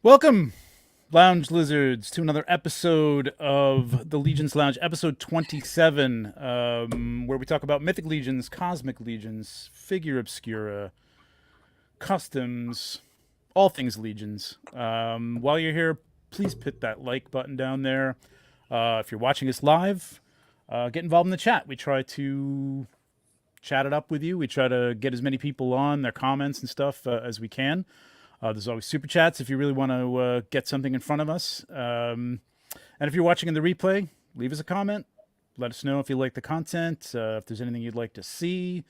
Welcome, Lounge Lizards, to another episode of the Legions Lounge, episode 27, where we talk about Mythic Legions, Cosmic Legions, Figure Obscura, customs, all things Legions. While you're here, please hit that like button down there. If you're watching us live, get involved in the chat. We try to chat it up with you. We try to get as many people on, their comments and stuff as we can. There's always super chats if you really want to get something in front of us. And if you're watching in the replay, leave us a comment. Let us know if you like the content, if there's anything you'd like to see.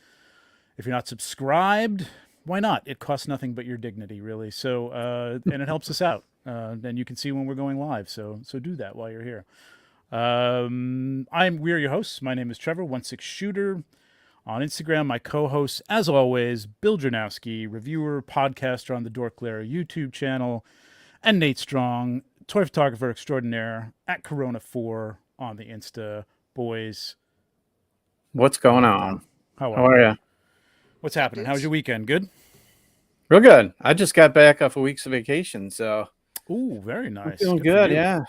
If you're not subscribed, why not? It costs nothing but your dignity, really. So, and it helps us out. And you can see when we're going live. So do that while you're here. We're your hosts. My name is Trevor, 16 Shooter. On Instagram, my co-host, as always, Bill Jernowski, reviewer, podcaster on the Dork Lair YouTube channel, and Nate Strong, toy photographer extraordinaire at Corona4 on the Insta. Boys, what's going on? How are you? What's happening? How was your weekend? Good? Real good. I just got back off a week's of vacation, so. Ooh, very nice. I'm feeling good, yeah.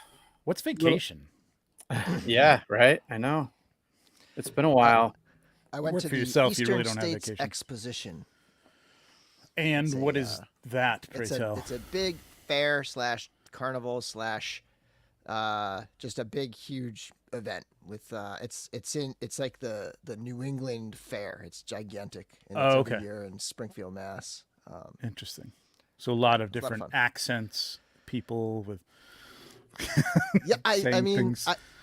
What's vacation? Yeah, right? I know. It's been a while. I went to the yourself, Eastern you really don't have States vacation. Exposition. And what is that, pray it's tell? It's a big fair slash carnival slash just a big huge event with it's like the New England Fair. It's gigantic. And it's every year in Springfield, Mass. Interesting. So a lot of different accents, people with yeah, I mean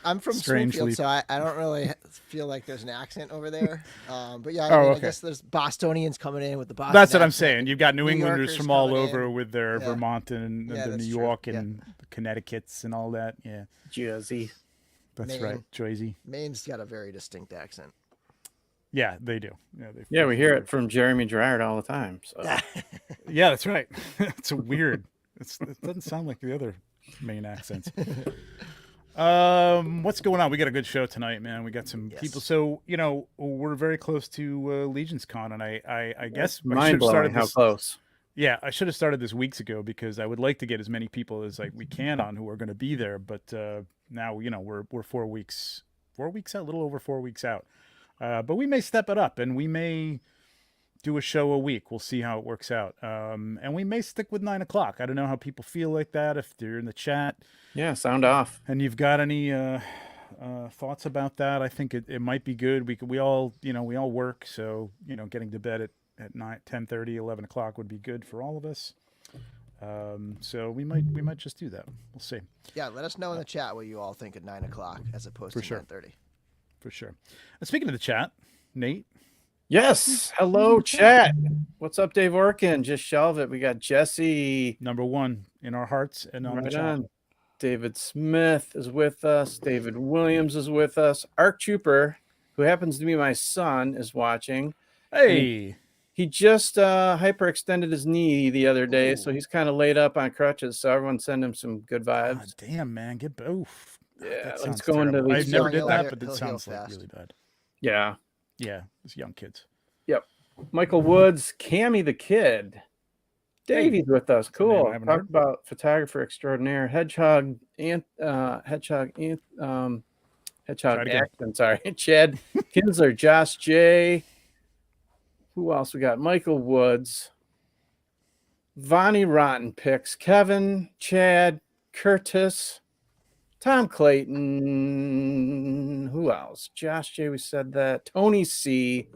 I'm from strangely. Springfield, so I don't really feel like there's an accent over there. But yeah, I guess there's Bostonians coming in with the Boston That's what I'm accent. saying. You've got New Englanders Yorkers from all coming over in. with their Yeah. Vermont and Yeah, the that's New true. York Yeah. and the Connecticut's and all that. Yeah, Jersey. that's Maine. right. Jersey. Maine's got a very distinct accent. Yeah, they do. Yeah, we hear it from Jeremy Gerard all the time. So. Yeah, that's right. It's weird. It doesn't sound like the other Maine accents. What's going on? We got a good show tonight, man. We got some people. So, we're very close to LegionsCon, and I guess mind blowing how close. Yeah, I should have started this weeks ago because I would like to get as many people as we can on who are going to be there. But now, we're 4 weeks out, a little over 4 weeks out. But we may step it up, and we may do a show a week. We'll see how it works out. And we may stick with 9 o'clock. I don't know how people feel like that. If they're in the chat. Yeah, sound off. And you've got any thoughts about that? I think it might be good. We all work, so getting to bed at 9, 10:30, 11 o'clock would be good for all of us. So we might just do that. We'll see. Yeah, let us know in the chat what you all think at 9 o'clock as opposed to 9:30. For sure. And speaking of the chat, Nate. Yes. Hello, chat. What's up, Dave Orkin? Just shelve it. We got Jesse. Number one in our hearts and on the chat. On. David Smith is with us. David Williams is with us. Arc Trooper, who happens to be my son, is watching. Hey. He just hyperextended his knee the other day, so he's kind of laid up on crutches. So everyone send him some good vibes. God damn, man. Oof. Yeah, let's go into the. I never did that, but it he'll sounds heal like fast. really bad. Yeah. Yeah, it's young kids. Yep. Michael Woods, Cammy the Kid. Davey's with us. Cool. Talk about photographer extraordinaire. Hedgehog Action. Sorry. Chad Kinsler, Josh J. Who else we got? Michael Woods. Vonnie Rotten Picks. Kevin, Chad, Curtis, Tom Clayton. Who else? Josh J. We said that. Tony C.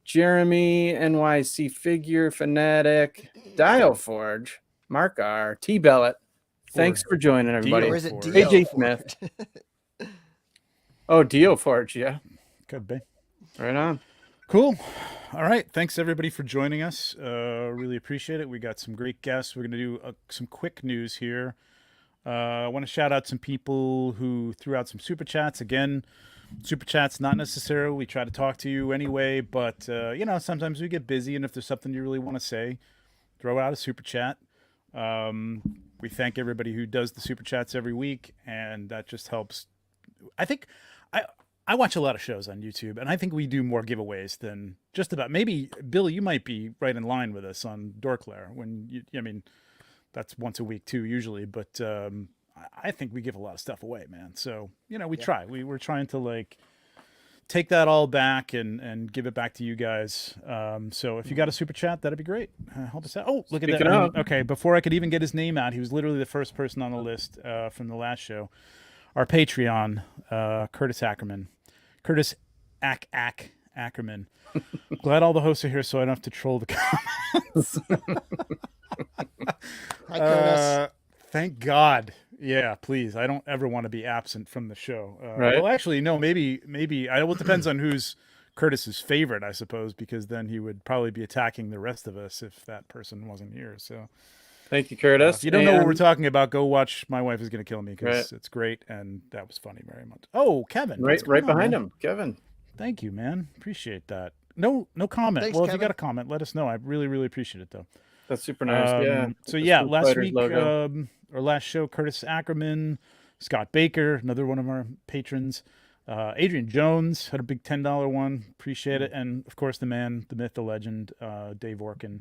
Jeremy, NYC Figure Fanatic, Dioforge, Mark R, T Bellet. Thanks for joining, everybody. Or is it AJ Smith. Oh, Dioforge, yeah. Could be. Right on. Cool. All right. Thanks, everybody, for joining us. Really appreciate it. We got some great guests. We're going to do some quick news here. I want to shout out some people who threw out some super chats. Again, super chats, not necessarily. We try to talk to you anyway, but, sometimes we get busy, and if there's something you really want to say, throw out a super chat. We thank everybody who does the super chats every week, and that just helps. I think I watch a lot of shows on YouTube, and I think we do more giveaways than just about. Maybe, Billy, you might be right in line with us on Dork Lair. that's once a week too, usually. But I think we give a lot of stuff away, man. So we try. We're trying to like take that all back and give it back to you guys. So if you got a super chat, that'd be great. Help us out. Oh, look at Speaking that. of. Okay, before I could even get his name out, he was literally the first person on the list from the last show. Our Patreon, Curtis Ackerman. Curtis Ackerman. Glad all the hosts are here so I don't have to troll the comments. Hi, Curtis. Thank God. Yeah, please. I don't ever want to be absent from the show. Right. Well, actually, no. Maybe. Well, it depends on who's Curtis's favorite, I suppose, because then he would probably be attacking the rest of us if that person wasn't here. So, Thank you, Curtis. if you don't know what And- we're talking about, go watch My Wife Is Gonna Kill Me because Right. it's great and that was funny very much. Oh, Kevin, right, what's going right on, behind man? him, Kevin. Thank you, man. Appreciate that. No comment. Thanks, Well, if you Kevin. got a comment, let us know. I really, really appreciate it, though. That's super nice. Yeah. So The yeah, Foo last Fighters week logo. or last show, Curtis Ackerman, Scott Baker, another one of our patrons, Adrian Jones had a big $10 one. Appreciate it, and of course the man, the myth, the legend, Dave Orkin,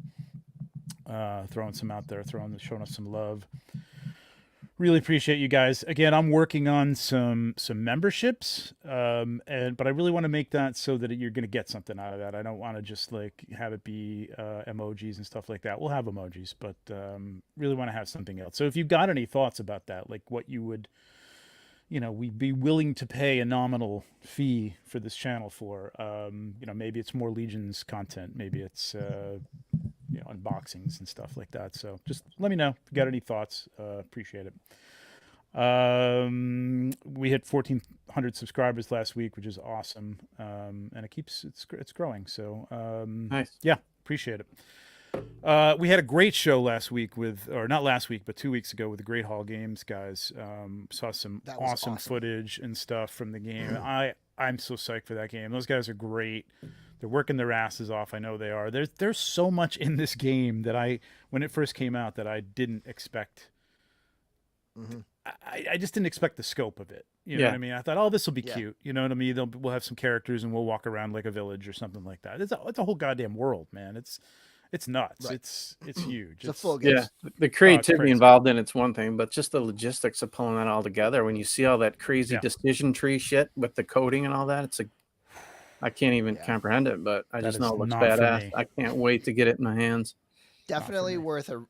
throwing some out there, showing us some love. Really appreciate you guys. Again, I'm working on some memberships, but I really want to make that so that you're going to get something out of that. I don't want to just like have it be emojis and stuff like that. We'll have emojis, but really want to have something else. So if you've got any thoughts about that, like what you would, we'd be willing to pay a nominal fee for this channel for, maybe it's more Legions content, maybe it's unboxings and stuff like that. So just let me know if you got any thoughts. Appreciate it. We hit 1,400 subscribers last week, which is awesome, and it's growing. So Nice. yeah, appreciate it. We had a great show last week not last week, but 2 weeks ago with the Great Hall Games guys. Saw some That was awesome footage and stuff from the game. I'm so psyched for that game. Those guys are great. They're working their asses off. I know they are. There's so much in this game that when it first came out, that I didn't expect. Mm-hmm. I just didn't expect the scope of it. You know Yeah. what I mean? I thought, oh, this will be Yeah. cute. You know what I mean? We'll have some characters and we'll walk around like a village or something like that. It's a whole goddamn world, man. It's nuts. Right. It's huge. It's a full game. Yeah, the creativity crazy. involved in it's one thing, but just the logistics of pulling that all together. When you see all that crazy Yeah. decision tree shit with the coding and all that, it's I can't even Yeah. comprehend it. But I That just is know it looks not for badass. me. I can't wait to get it in my hands. Definitely me. worth a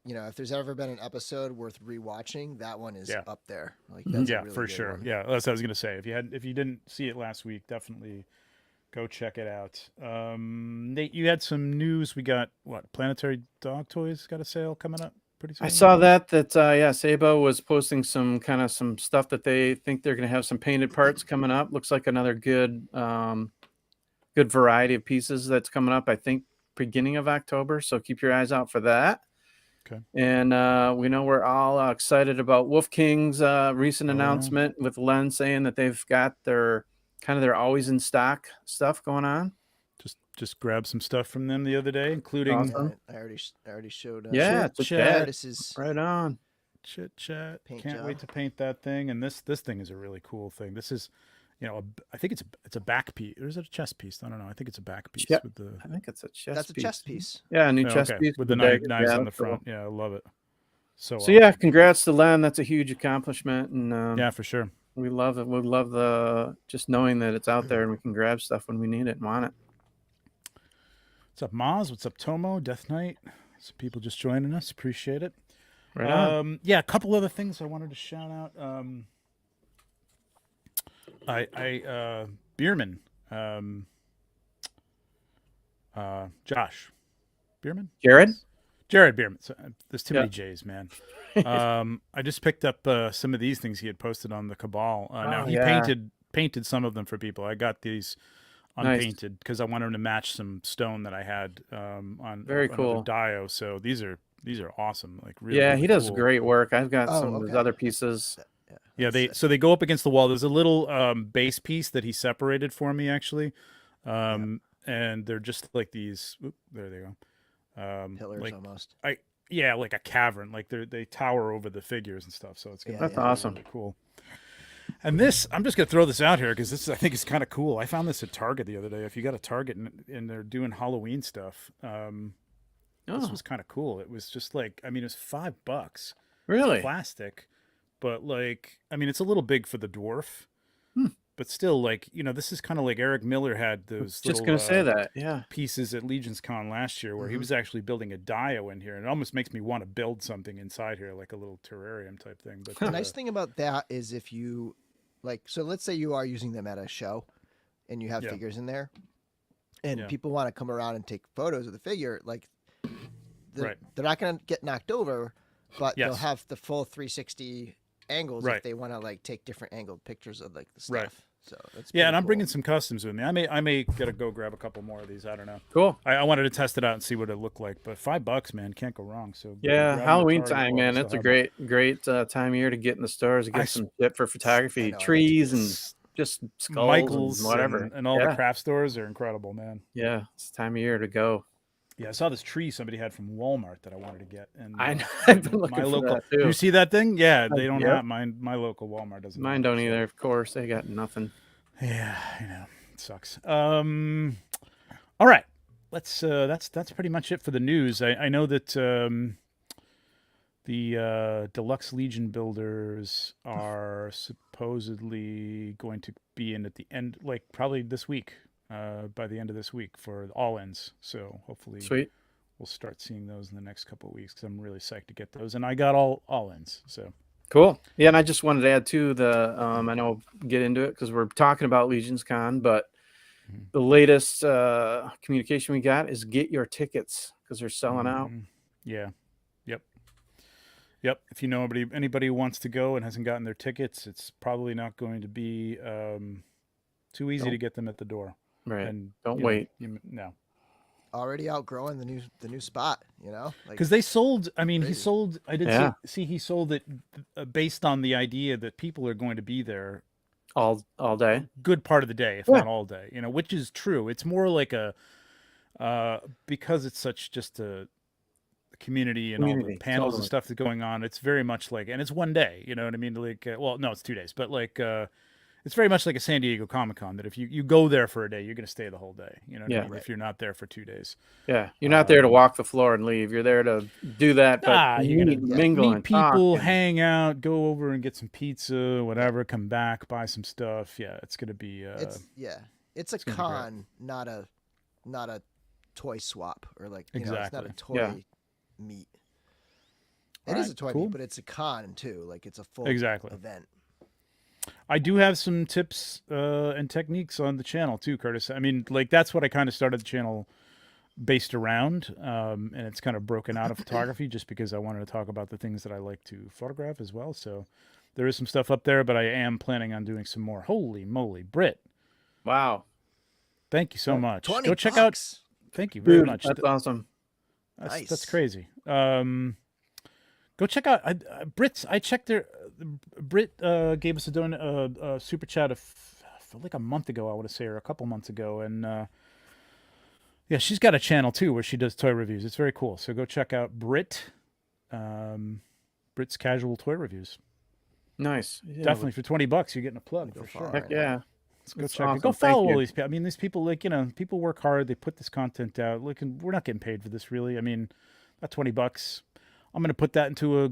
if there's ever been an episode worth rewatching, that one is Yeah. up there. Like that's a Yeah, really for good sure. one. Yeah, that's what I was gonna say. If you didn't see it last week, definitely go check it out. Nate, you had some news. We got Planetary Dog Toys got a sale coming up pretty soon. I saw that Sabo was posting some stuff that they think they're going to have some painted parts coming up. Looks like another good variety of pieces that's coming up. I think beginning of October. So keep your eyes out for that. Okay. And we know we're all excited about Wolf King's recent yeah. announcement with Len saying that they've got their always in stock stuff going on. Just grabbed some stuff from them the other day, including Awesome. I already showed. Yeah, Chit it's a Chat. chat. Curtis's Right on. Chit Chat. Paint Can't job. wait to paint that thing. And this thing is a really cool thing. This is, I think it's a back piece, or is it a chest piece? I don't know. I think it's a back piece Yep. with the I think it's a chest That's a piece. chest piece. Yeah, a new Oh, chest okay, piece with the dagger. knives Yeah, on the that's cool. front. Yeah, I love it. So Yeah, awesome. congrats to Len. That's a huge accomplishment, and Yeah, for sure. we love it. We love the just knowing that it's out there and we can grab stuff when we need it and want it. What's up, Maz? What's up, Tomo? Death Knight? Some people just joining us. Appreciate it. Right on. Yeah, a couple other things I wanted to shout out. Bierman, Josh Bierman, Jared Bierman. So, there's too many J's, man. I just picked up some of these things he had posted on the Cabal. Now he painted some of them for people. I got these unpainted because I wanted him to match some stone that I had on Very cool another dio. So these are awesome. Like really, yeah, really he does cool. great work. I've got Oh, some of his okay. other pieces. Yeah, they go up against the wall. There's a little base piece that he separated for me actually, and they're just like these. There they go. Pillars like, almost. like a cavern. Like they tower over the figures and stuff. So it's gonna That's be awesome. really cool. And this, I'm just gonna throw this out here because I think it's kind of cool. I found this at Target the other day. If you got a Target and they're doing Halloween stuff, this Oh, was kind of cool. It was just like, I mean, it was $5. really? Plastic, but like, I mean, it's a little big for the dwarf, Hmm. but still, like, this is kind of like Eric Miller had those Just little gonna say that. Yeah. pieces at LegionsCon last year where he Mhm. was actually building a dio in here, and it almost makes me want to build something inside here, like a little terrarium type thing. But The nice thing about that is if you like, so let's say you are using them at a show and you have Yeah. figures in there and Yeah. people want to come around and take photos of the figure, like Right. they're not going to get knocked over, but they'll Yes. have the full 360 angles Right. if they want to like take different angled pictures of like the stuff. Right. So that's Yeah, pretty and I'm cool. bringing some customs with me. I may gotta go grab a couple more of these. I don't know. Cool. I wanted to test it out and see what it looked like, but $5, man, can't go wrong. So Yeah, grab 'em at Halloween Target time, while man. they It's a still have 'em. great time of year to get in the stores and I get s- some shit for photography, know, trees and S- just skulls Michael's and whatever. and all yeah, the craft stores are incredible, man. yeah, it's time of year to go. Yeah, I saw this tree somebody had from Walmart that I wanted to get, and I know, I've been looking my for local. that Do too. you see that thing? Yeah, they don't Yep. have mine. My local Walmart doesn't. Mine have it, don't so- either. Of course, they got nothing. Yeah, I know. It sucks. All right. Let's. That's pretty much it for the news. I know that the Deluxe Legion builders are supposedly going to be in at the end, like probably this week. By the end of this week for all ends. So hopefully Sweet. we'll start seeing those in the next couple of weeks because I'm really psyched to get those. And I got all ends. So Cool. Yeah, and I just wanted to add to the I know we'll get into it because we're talking about LegionsCon, but Mhm. the latest communication we got is get your tickets because they're selling out. Mhm. Yeah. Yep. If you know anybody who wants to go and hasn't gotten their tickets, it's probably not going to be too easy Don't- to get them at the door. Right. And Don't you know, wait. No. already outgrowing the new spot, you know? Like Because they sold. I mean, he crazy. sold. I did Yeah. see. He sold it based on the idea that people are going to be there All day. good part of the day, if Yeah. not all day. Which is true. It's more like a because it's such just a community and all the Community, panels totally. and stuff that's going on. It's very much like, and it's one day. You know what I mean? Like, well, no, it's 2 days, but like. It's very much like a San Diego Comic-Con that if you go there for a day, you're going to stay the whole day. You know what Yeah. I mean? If you're not there for 2 days. Yeah. You're not there to walk the floor and leave. You're there to do that, but Nah, you're meet, gonna mingle meet and talk people, and- hang out, go over and get some pizza, whatever, come back, buy some stuff. Yeah, it's going to be it's a gonna be great. con, not a toy swap or like it's not Exactly. a toy Yeah. meet. All It is right, a toy cool. meet, but it's a con too. Like it's a full Exactly. event. I do have some tips and techniques on the channel too, Curtis. I mean, like that's what I kind of started the channel based around, and it's kind of broken out of photography just because I wanted to talk about the things that I like to photograph as well. So there is some stuff up there, but I am planning on doing some more. Holy moly, Britt! Wow. Thank you so much. 20 Go check out. bucks. Thank you very Dude, much. that's awesome. That's Nice. crazy. Go check out Brit's. I checked their. Brit gave us a super chat like a month ago, I want to say, or a couple months ago, and yeah, she's got a channel too where she does toy reviews. It's very cool. So go check out Brit. Brit's Casual Toy Reviews. Nice. Yeah, Definitely for $20, you're getting a plug Go for far. sure. Heck yeah. Let's go That's check it. awesome. Go Thank follow all you. these people. I mean, these people, like, people work hard. They put this content out. Look, and we're not getting paid for this, really. I mean, that $20, I'm going to put that into a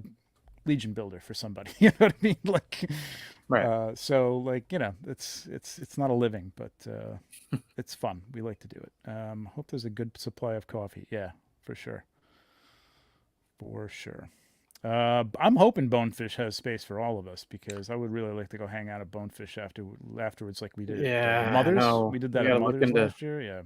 Legion builder for somebody. You know what I mean? Like, Right. so, like, it's not a living, but it's fun. We like to do it. Hope there's a good supply of coffee. Yeah, for sure. For sure. I'm hoping Bonefish has space for all of us because I would really like to go hang out at Bonefish afterwards, like we did Yeah, at I Mothers. know. We did We that at gotta look Mothers into- last year. Yeah.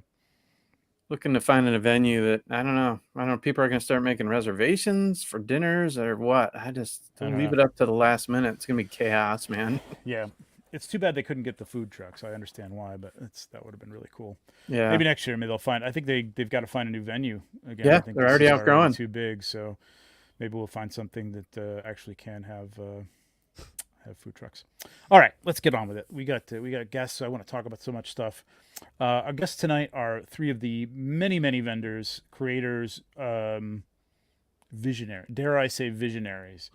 Looking to find a venue that I don't know. People are going to start making reservations for dinners or what. I just I don't don't leave know. it up to the last minute. It's going to be chaos, man. Yeah. It's too bad they couldn't get the food trucks. I understand why, but that would have been really cool. Yeah. Maybe next year, maybe they'll find. I think they've got to find a new venue again. Yeah, I think they're this already is outgrowing. too big, so maybe we'll find something that actually can have food trucks. All right, let's get on with it. We got guests. So I want to talk about so much stuff. Our guests tonight are three of the many vendors, creators, visionary. Dare I say visionaries?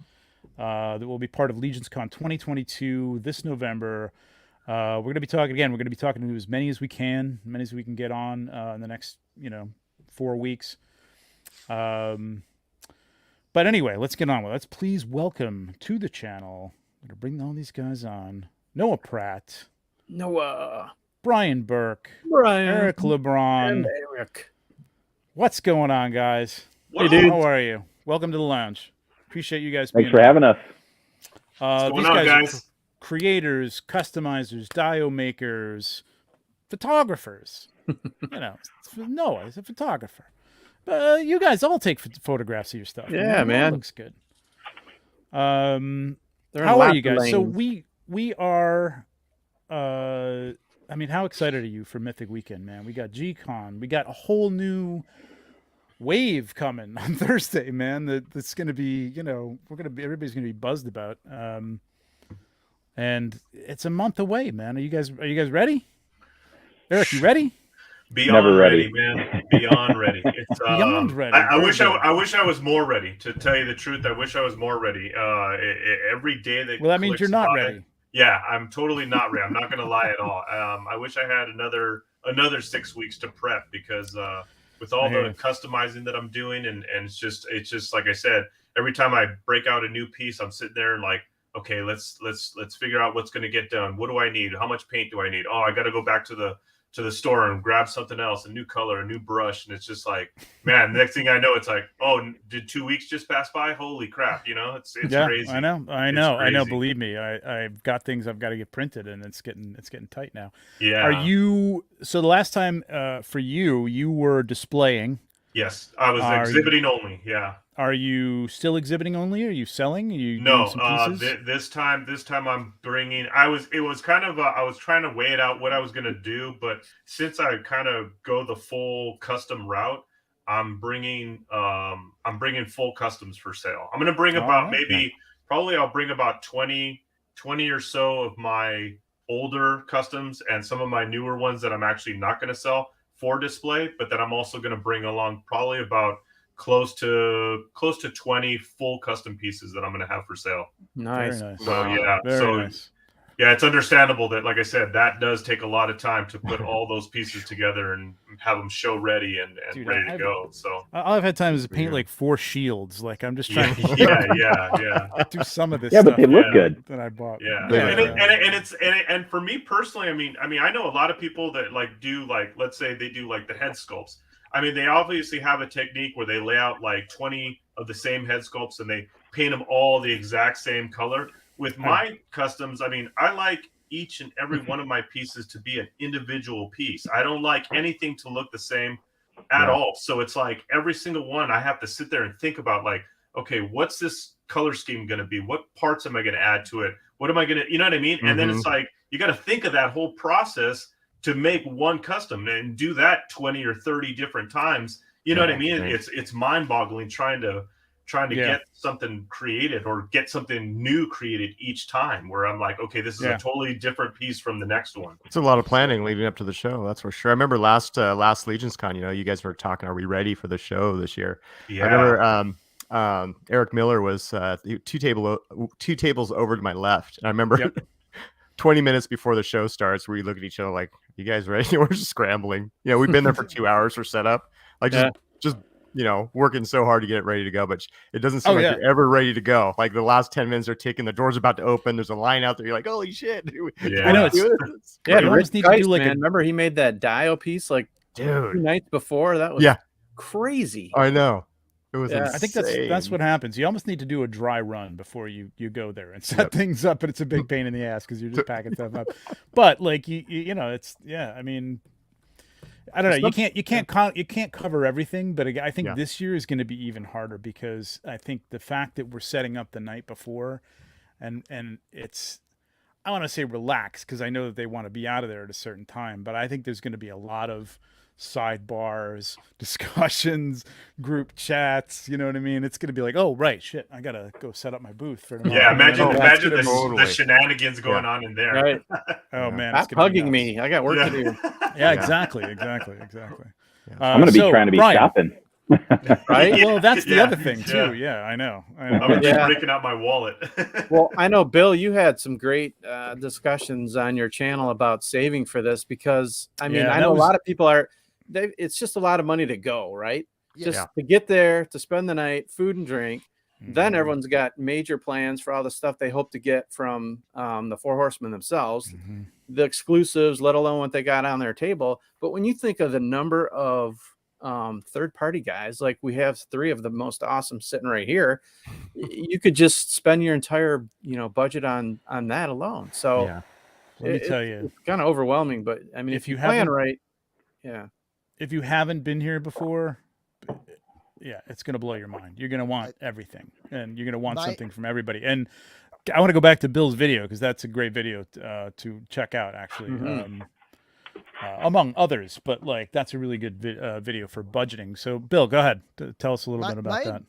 That will be part of LegionsCon 2022 this November. We're going to be talking again. We're going to be talking to as many as we can get on in the next 4 weeks. But anyway, let's get on with it. Let's please welcome to the channel. I'm gonna bring all these guys on. Noah Pratt, Noah, Brian Burke, Brian, Eric Lebron. and Eric. What's going on, guys? Hey, dude. How are you? Welcome to the lounge. Appreciate you guys. Thanks for having us. What's These going on, guys guys? are creators, customizers, dio makers, photographers. Noah is a photographer. But you guys all take photographs of your stuff. Yeah, That man. looks good. They're in How are lots you of guys? So lanes. we are. I mean, how excited are you for Mythic Weekend, man? We got G-Con. We got a whole new wave coming on Thursday, man. That's going to be, everybody's going to be buzzed about. And it's a month away, man. Are you guys ready? Eric, you ready? Beyond Never ready. man. Beyond ready. It's Beyond ready. I Very wish good. I wish I was more ready. To tell you the truth, I wish I was more ready. Every day that Well, that means you're clicks not by, ready. Yeah, I'm totally not ready. I'm not going to lie at all. I wish I had another 6 weeks to prep because with all the customizing that I'm doing and it's just like I said, every time I break out a new piece, I'm sitting there and like, okay, let's figure out what's going to get done. What do I need? How much paint do I need? Oh, I got to go back to the store and grab something else, a new color, a new brush. And it's just like, man, next thing I know, it's like, oh, did 2 weeks just pass by? Holy crap. It's crazy. I know. It's crazy. Believe me, I've got things I've got to get printed and it's getting tight now. Yeah. So the last time for you were displaying. Yes. I was exhibiting only. Yeah. Are you still exhibiting only? Are you selling? Are you No, doing some pieces? this time I'm bringing. I was trying to weigh it out what I was gonna do, but since I kind of go the full custom route, I'm bringing full customs for sale. I'm gonna bring about I'll bring about 20 or so of my older customs and some of my newer ones that I'm actually not gonna sell for display, but then I'm also gonna bring along probably about close to 20 full custom pieces that I'm going to have for sale. Nice. Very nice. So yeah, Very nice. Yeah, it's understandable that, like I said, that does take a lot of time to put all those pieces together and have them show ready and Dude, ready to go. So I've had times to paint like 4 shields. Like I'm just trying to yeah. do some of this. Yeah, stuff but they look good. that I bought. Yeah, Yeah. and for me personally, I mean, I know a lot of people that do let's say they do the head sculpts. I mean, they obviously have a technique where they lay out 20 of the same head sculpts and they paint them all the exact same color. With my customs, I mean, I like each and every one of my pieces to be an individual piece. I don't like anything to look the same at all. So it's like every single one I have to sit there and think about okay, what's this color scheme going to be? What parts am I going to add to it? What am I going to, you know what I mean? And then it's like, you got to think of that whole process to make one custom and do that 20 or 30 different times. You know what I mean? Right. It's mind-boggling trying to get something created or get something new created each time where I'm like, okay, this is a totally different piece from the next one. It's a lot of planning leading up to the show. That's for sure. I remember last LegionsCon, you guys were talking, are we ready for the show this year? Yeah. I remember Eric Miller was 2 tables over to my left. And I remember 20 minutes before the show starts, we look at each other like, you guys ready? We're just scrambling. We've been there for 2 hours for setup. Just working so hard to get it ready to go, but it doesn't seem you're ever ready to go. Like the last 10 minutes are ticking, the door's about to open, there's a line out there. You're like, holy shit. I know it's Rich Geist, man. Remember he made that dio piece 2 nights before? That was crazy. I know. It was I think that's what happens. You almost need to do a dry run before you go there and set things up, but it's a big pain in the ass because you're just packing stuff up. But I mean, I don't know. You can't cover everything, but I think this year is going to be even harder because I think the fact that we're setting up the night before, and it's, I want to say relax because I know that they want to be out of there at a certain time, but I think there's going to be a lot of sidebars, discussions, group chats. You know what I mean? It's going to be like, oh right, shit, I gotta go set up my booth for tomorrow. Yeah, imagine the shenanigans going on in there. Right. Oh man, stop hugging me. I got work to do. Yeah, exactly. I'm going to be trying to be shopping. Right? Well, that's the other thing too. Yeah, I know. I'm just breaking out my wallet. Well, I know, Bill, you had some great discussions on your channel about saving for this because, I mean, I know a lot of people it's just a lot of money to go, right? just to get there, to spend the night, food and drink. Then everyone's got major plans for all the stuff they hope to get from the Four Horsemen themselves, the exclusives, let alone what they got on their table. But when you think of the number of third-party guys, like we have 3 of the most awesome sitting right here, you could just spend your entire budget on that alone. So let me tell you, it's kind of overwhelming. But I mean, if you plan right, if you haven't been here before, it's going to blow your mind. You're going to want everything, and you're going to want something from everybody. And I want to go back to Bill's video, because that's a great video to check out, actually, among others. But like, that's a really good video for budgeting. So, Bill, go ahead. Tell us a little bit about that.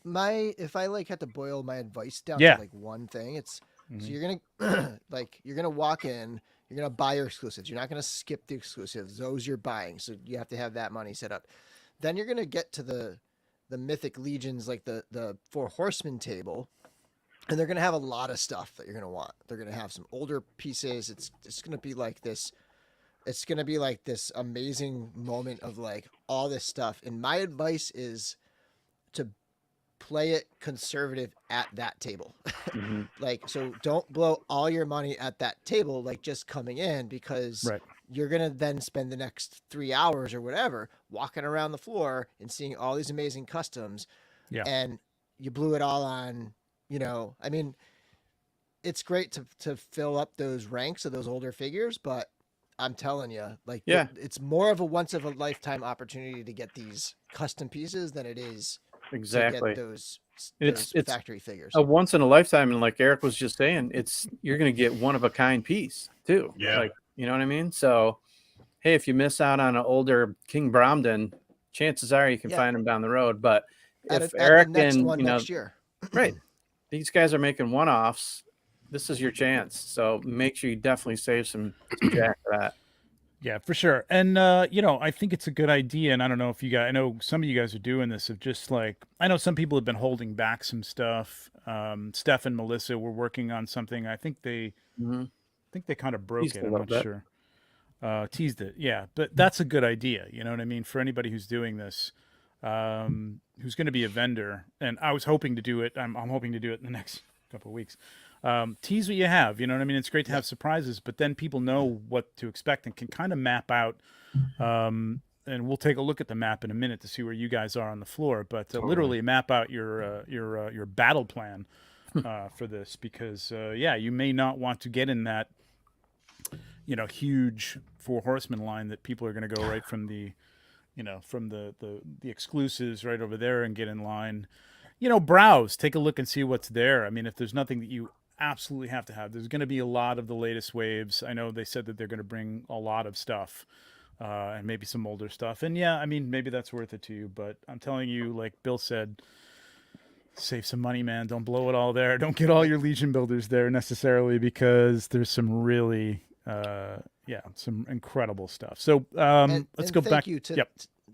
If I had to boil my advice down to like one thing, it's so you're gonna you're gonna walk in. You're going to buy your exclusives. You're not going to skip the exclusives. Those you're buying. So you have to have that money set up. Then you're going to get to the Mythic Legions, like the Four Horsemen table. And they're going to have a lot of stuff that you're going to want. They're going to have some older pieces. It's going to be like this. It's going to be like this amazing moment of like all this stuff. And my advice is to play it conservative at that table. Like, so don't blow all your money at that table, like just coming in, because you're going to then spend the next 3 hours or whatever walking around the floor and seeing all these amazing customs. And you blew it all on, I mean, it's great to fill up those ranks of those older figures, but I'm telling you, like, it's more of a once of a lifetime opportunity to get these custom pieces than it is exactly to get those factory figures. A once in a lifetime, and like Eric was just saying, you're going to get one of a kind piece too. Like, you know what I mean? So, hey, if you miss out on an older King Bromden, chances are you can find them down the road. But if Eric and next year, these guys are making one-offs, this is your chance. So make sure you definitely save some jack for that. Yeah, for sure. And, I think it's a good idea. And I don't know if I know some of you guys are doing this, of just like, I know some people have been holding back some stuff. Steph and Melissa were working on something. I think they kind of broke it. I'm not sure. Teased it. Yeah. But that's a good idea. You know what I mean? For anybody who's doing this, who's going to be a vendor. And I was hoping to do it. I'm hoping to do it in the next couple of weeks. Tease what you have, you know what I mean? It's great to have surprises, but then people know what to expect and can kind of map out. And we'll take a look at the map in a minute to see where you guys are on the floor, but literally map out your battle plan for this, because you may not want to get in that huge Four Horsemen line that people are going to go right from the exclusives right over there and get in line. Browse, take a look and see what's there. I mean, if there's nothing that you absolutely have to have, there's going to be a lot of the latest waves. I know they said that they're going to bring a lot of stuff, and maybe some older stuff. And I mean, maybe that's worth it to you, but I'm telling you, like Bill said, save some money, man. Don't blow it all there. Don't get all your Legion builders there necessarily, because there's some really, some incredible stuff. So let's go back.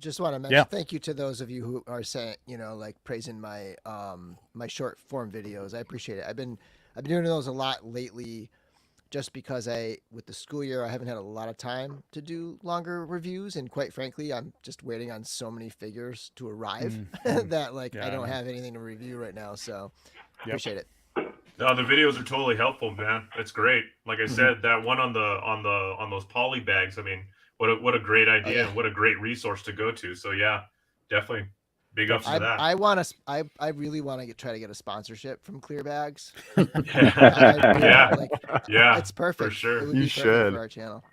Just want to mention thank you to those of you who are saying, like praising my my short form videos. I appreciate it. I've been doing those a lot lately, just because with the school year, I haven't had a lot of time to do longer reviews, and quite frankly, I'm just waiting on so many figures to arrive that I don't have anything to review right now. So appreciate it. No, the videos are totally helpful, man. It's great. Like I said, that one on those poly bags. I mean, what a great idea and what a great resource to go to. So definitely big ups to that. I really want to try to get a sponsorship from Clear Bags. It's perfect. For sure. It would be perfect for our channel.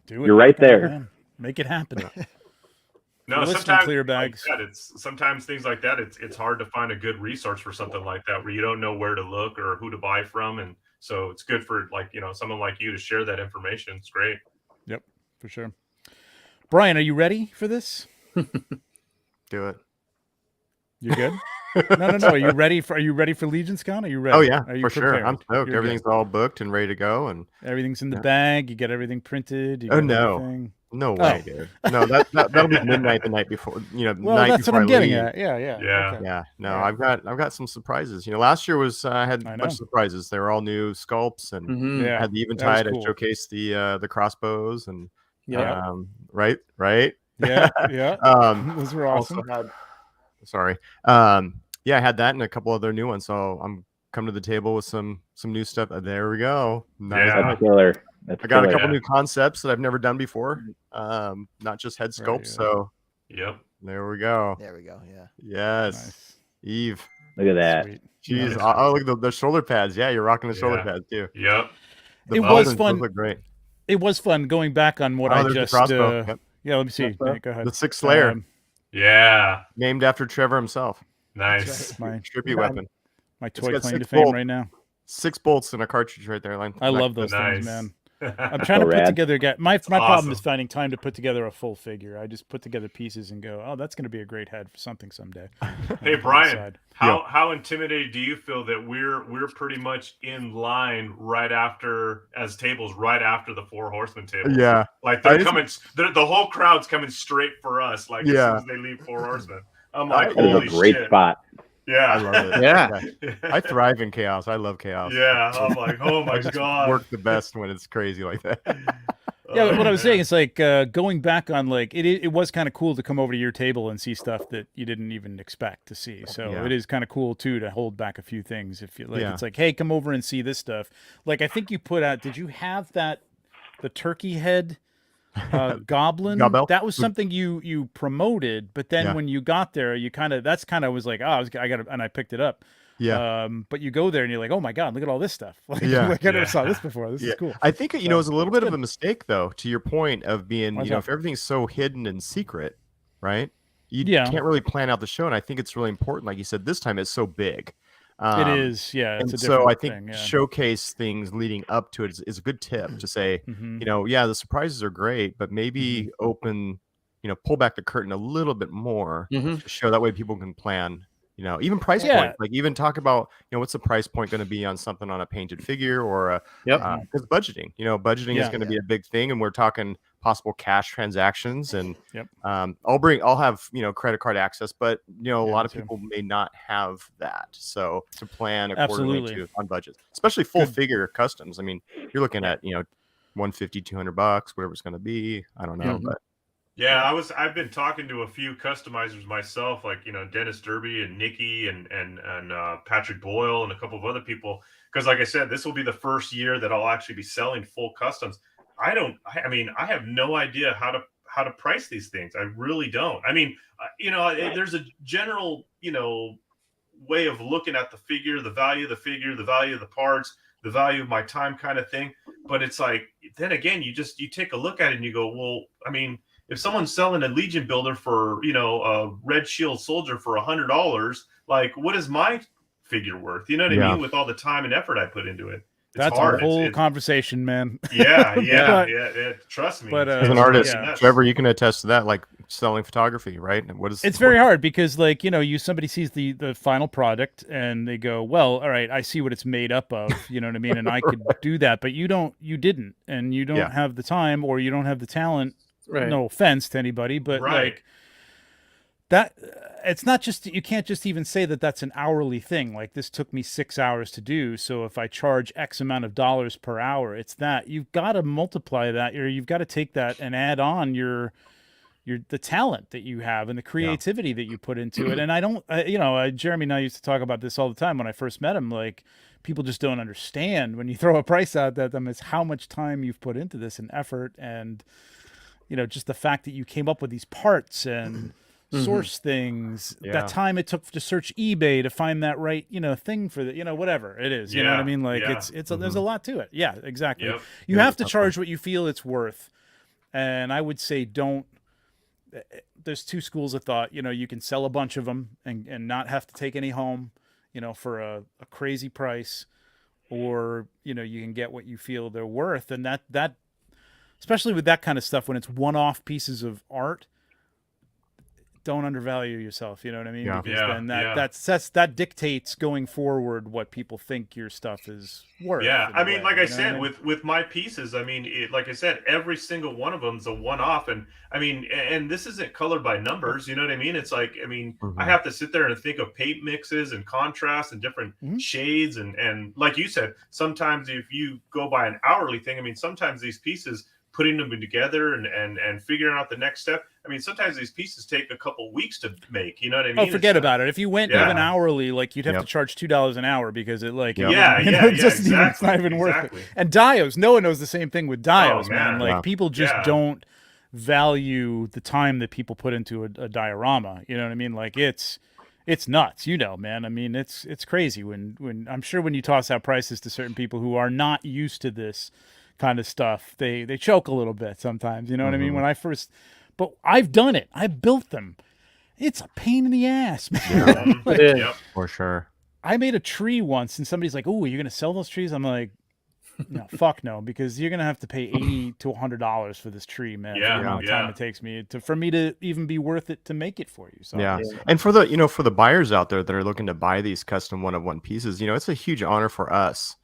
Do it. You're right there. Man. Make it happen. No, sometimes Clear Bags. Sometimes things like that. It's hard to find a good resource for something like that, where you don't know where to look or who to buy from, and so it's good for someone like you to share that information. It's great. Yep, for sure. Brian, are you ready for this? Do it. You good? No. Are you ready for LegionsCon? Are you ready? Oh yeah, are you for prepared? sure. I'm stoked. Everything's all booked and ready to go, and everything's in the bag. You get everything printed. You no. Everything. No way, dude. No, that'll be midnight the night before. Well, night that's before what I'm getting leave. at. Yeah. Okay. Yeah. No, I've got some surprises. Last year was I had a bunch of surprises. They were all new sculpts, and had the Eventide. Cool. I showcased the crossbows, and right. Yeah. Those were awesome. Also had Sorry. Yeah, I had that and a couple other new ones. So I'm coming to the table with some new stuff. There we go. Nice. Yeah. That's killer. I got a couple new concepts that I've never done before. Not just head Very sculpts. good. So Yep. there we go. There we go. Yeah. Yes. Nice. Eve. Look at that. Sweet. Jeez. Nice. Oh, look at the shoulder pads. Yeah, you're rocking the shoulder Yeah. pads too. Yep. The It was buttons, fun. those look great. It was fun going back on what Oh, I there's the just. crossbow. Yep. Yeah, let me see. Crossbow. Yeah, go ahead. The Sixth Slayer, Yeah. named after Trevor himself. Nice. my Tribute Yeah. weapon. my It's toy got claim to 6 fame bolts. right now. 6 bolts and a cartridge right there. I love those Nice. things, man. I'm trying to So put rad. together. My problem awesome. is finding time to put together a full figure. I just put together pieces and go, oh, that's going to be a great head for something someday. Hey And Brian, decide. how intimidated do you feel that we're pretty much in line right after the 4 Horsemen tables? Yeah. Like I they're just- coming, the whole crowd's coming straight for us. Like as Yeah. soon as they leave 4 Horsemen, I'm like, That is holy a great shit! spot. Yeah, I love it. Yeah. I thrive in chaos. I love chaos. yeah. I'm like, oh my I just god. work the best when it's crazy like that. Yeah, but what I Oh, was saying is like going back on like it was kind of cool to come over to your table and see stuff that you didn't even expect to see. So Yeah. it is kind of cool too to hold back a few things if you like. Yeah. It's like, hey, come over and see this stuff. Like I think you put out. Did you have the turkey head goblin? Gobble? That was something you promoted, but then Yeah. when you got there, you kind of was like, oh, I got and I picked it up. Yeah. But you go there and you're like, oh my god, look at all this stuff. Like, Yeah. like I never Yeah. saw this before. This is cool. I think it So, was a little bit of good. a mistake though, to your point of being, Why's you know, that? if everything's so hidden and secret, right? You Yeah. can't really plan out the show. And I think it's really important. Like you said, this time it's so big. It is, yeah. It's And a so different I think thing, yeah. showcase things leading up to it is a good tip to say, Mhm. you know, yeah, the surprises are great, but maybe open, you know, pull back the curtain a little bit more Mhm. to show that way people can plan, you know, even price Yeah. point, like even talk about, you know, what's the price point going to be on something on a painted figure or a, Yep. because budgeting, you know, budgeting is Yeah. going to be a big thing. And we're talking possible cash transactions and Yep. I'll have, you know, credit card access, but you know, a Yeah, lot me of too. people may not have that. So to plan accordingly Absolutely. on budgets, especially full Good. figure customs. I mean, you're looking at, you know, $150, $200, whatever it's going to be. I don't know, Mhm. but Yeah, I've been talking to a few customizers myself, like Dennis Derby and Nikki and Patrick Boyle and a couple of other people. Because like I said, this will be the first year that I'll actually be selling full customs. I have no idea how to price these things. I really don't. I mean, there's a general way of looking at the figure, the value of the figure, the value of the parts, the value of my time, kind of thing. But it's like then again, you take a look at it and you go, well, I mean. If someone's selling a Legion builder for, a Red Shield soldier for $100, like what is my figure worth? You know what I mean? With all the time and effort I put into it. It's That's hard. a whole conversation, man. Yeah. But- Trust me. but, as an Yeah. artist, Yeah. Trevor, you can attest to that, like selling photography, right? And what is It's very hard because, like, somebody sees the final product and they go, well, all right, I see what it's made up of, you know what I mean? And I could do that, but you didn't, and you don't Yeah. have the time or you don't have the talent. Right. No offense to anybody, but Right. like that, it's not just, you can't just even say that that's an hourly thing. Like this took me 6 hours to do. So if I charge X amount of dollars per hour, it's that you've got to multiply that, or you've got to take that and add on the talent that you have and the creativity that you put into it. And I don't, Jeremy and I used to talk about this all the time when I first met him. Like people just don't understand when you throw a price out at them, it's how much time you've put into this and effort and, just the fact that you came up with these parts and source things, Yeah. that time it took to search eBay to find that right, thing for the, whatever it is, you know what I mean? Like Yeah. there's a lot to it. Yeah, exactly. Yep. You Yeah, have to that's charge what you feel it's worth. And I would say there's two schools of thought. You can sell a bunch of them and not have to take any home, for a crazy price, or, you can get what you feel they're worth. And that, especially with that kind of stuff, when it's one-off pieces of art, don't undervalue yourself. You know what I mean? Yeah. Because Yeah, then yeah. that dictates going forward what people think your stuff is worth. Yeah, in a I mean, way, like I you know what said, mean? with my pieces, I mean, like I said, every single one of them's a one-off, and I mean, and this isn't colored by numbers, you know what I mean? It's like, I mean, I have to sit there and think of paint mixes and contrast and different shades, and like you said, sometimes if you go by an hourly thing, I mean, sometimes these pieces putting them together and figuring out the next step. I mean, sometimes these pieces take a couple weeks to make. You know what I mean? Oh, forget about it. If you went even hourly, like you'd have to charge $2 an hour because it like it's not even worth it. And dios, Noah knows the same thing with dios, man. Like people just don't value the time that people put into a diorama. You know what I mean? Like it's nuts, you know, man. I mean, it's crazy when I'm sure when you toss out prices to certain people who are not used to this kind of stuff, they choke a little bit sometimes. You know what I mean? When I first, but I've done it. I built them. It's a pain in the ass, man. For sure. I made a tree once, and somebody's like, "Oh, you're gonna sell those trees?" I'm like, "No, fuck no," because you're gonna have to pay $80 to $100 for this tree, man. For the amount of time it takes me for me to even be worth it to make it for you. So and for the for the buyers out there that are looking to buy these custom one-of-one pieces, it's a huge honor for us,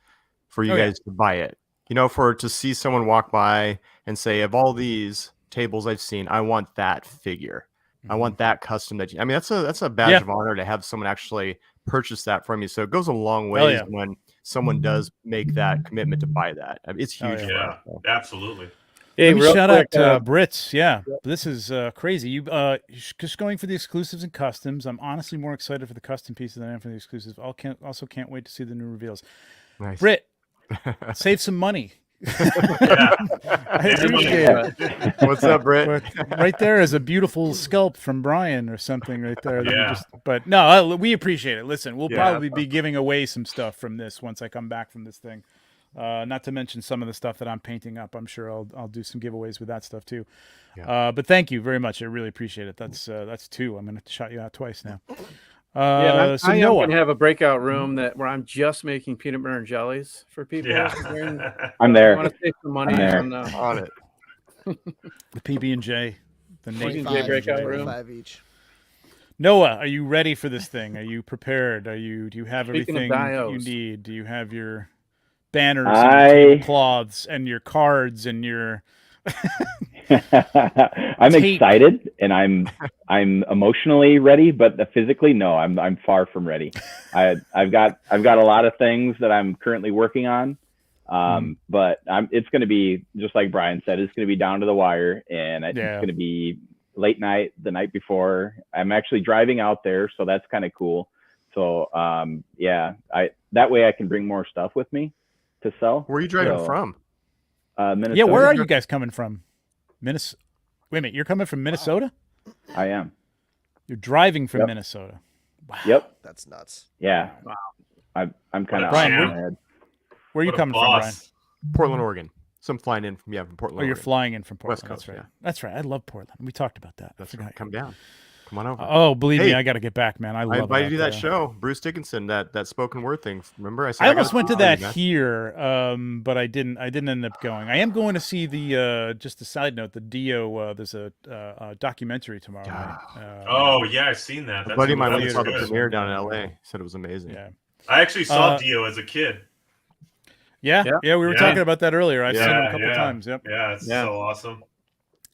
for you guys to buy it. To see someone walk by and say, of all these tables I've seen, I want that figure. I want that custom. That's a badge of honor to have someone actually purchase that from you. So it goes a long way when someone does make that commitment to buy that. It's huge. Absolutely. Hey, let me shout out Brits. Yeah, this is crazy. You just going for the exclusives and customs. I'm honestly more excited for the custom pieces than I am for the exclusives. Also can't wait to see the new reveals. Nice. Brit, save some money. I appreciate it. What's up, Britt? Right there is a beautiful sculpt from Brian or something right there. But no, we appreciate it. Listen, we'll probably be giving away some stuff from this once I come back from this thing. Not to mention some of the stuff that I'm painting up. I'm sure I'll do some giveaways with that stuff too. But thank you very much. I really appreciate it. That's two. I'm going to shout you out twice now. I'm going to have a breakout room where I'm just making peanut butter and jellies for people. I'm there. I want to save some money on it. The PB&J, the PB&J breakout room. 5 each. Noah, are you ready for this thing? Are you prepared? Do you have everything you need? Do you have your banners and your cloths and your cards and your I'm excited and I'm emotionally ready, but physically no, I'm far from ready. I've got a lot of things that I'm currently working on, but it's going to be just like Brian said. It's going to be down to the wire, and it's going to be late night the night before. I'm actually driving out there, so that's kind of cool. So that way I can bring more stuff with me to sell. Where are you driving from? Minnesota. Yeah, where are you guys coming from? Minnesota. Wait a minute, you're coming from Minnesota? I am. You're driving from Minnesota. Wow. Yep. That's nuts. Yeah. Wow. I'm kind of Brian. Where are you coming from, Brian? Portland, Oregon. So I'm flying in from Portland. Oh, you're flying in from Portland. West Coast, that's right. That's right. I love Portland. We talked about that. That's right. Come down. Come on over. Oh, believe me, I got to get back, man. I invited you to that show, Bruce Dickinson, that spoken word thing. Remember, I said I almost went to that here, but I didn't end up going. I am going to see the just a side note, the Dio. There's a documentary tomorrow night. I've seen that. A buddy of mine went and saw the premiere down in LA. Said it was amazing. Yeah, I actually saw Dio as a kid. Yeah, we were talking about that earlier. I've seen him a couple times. Yep. Yeah, it's so awesome.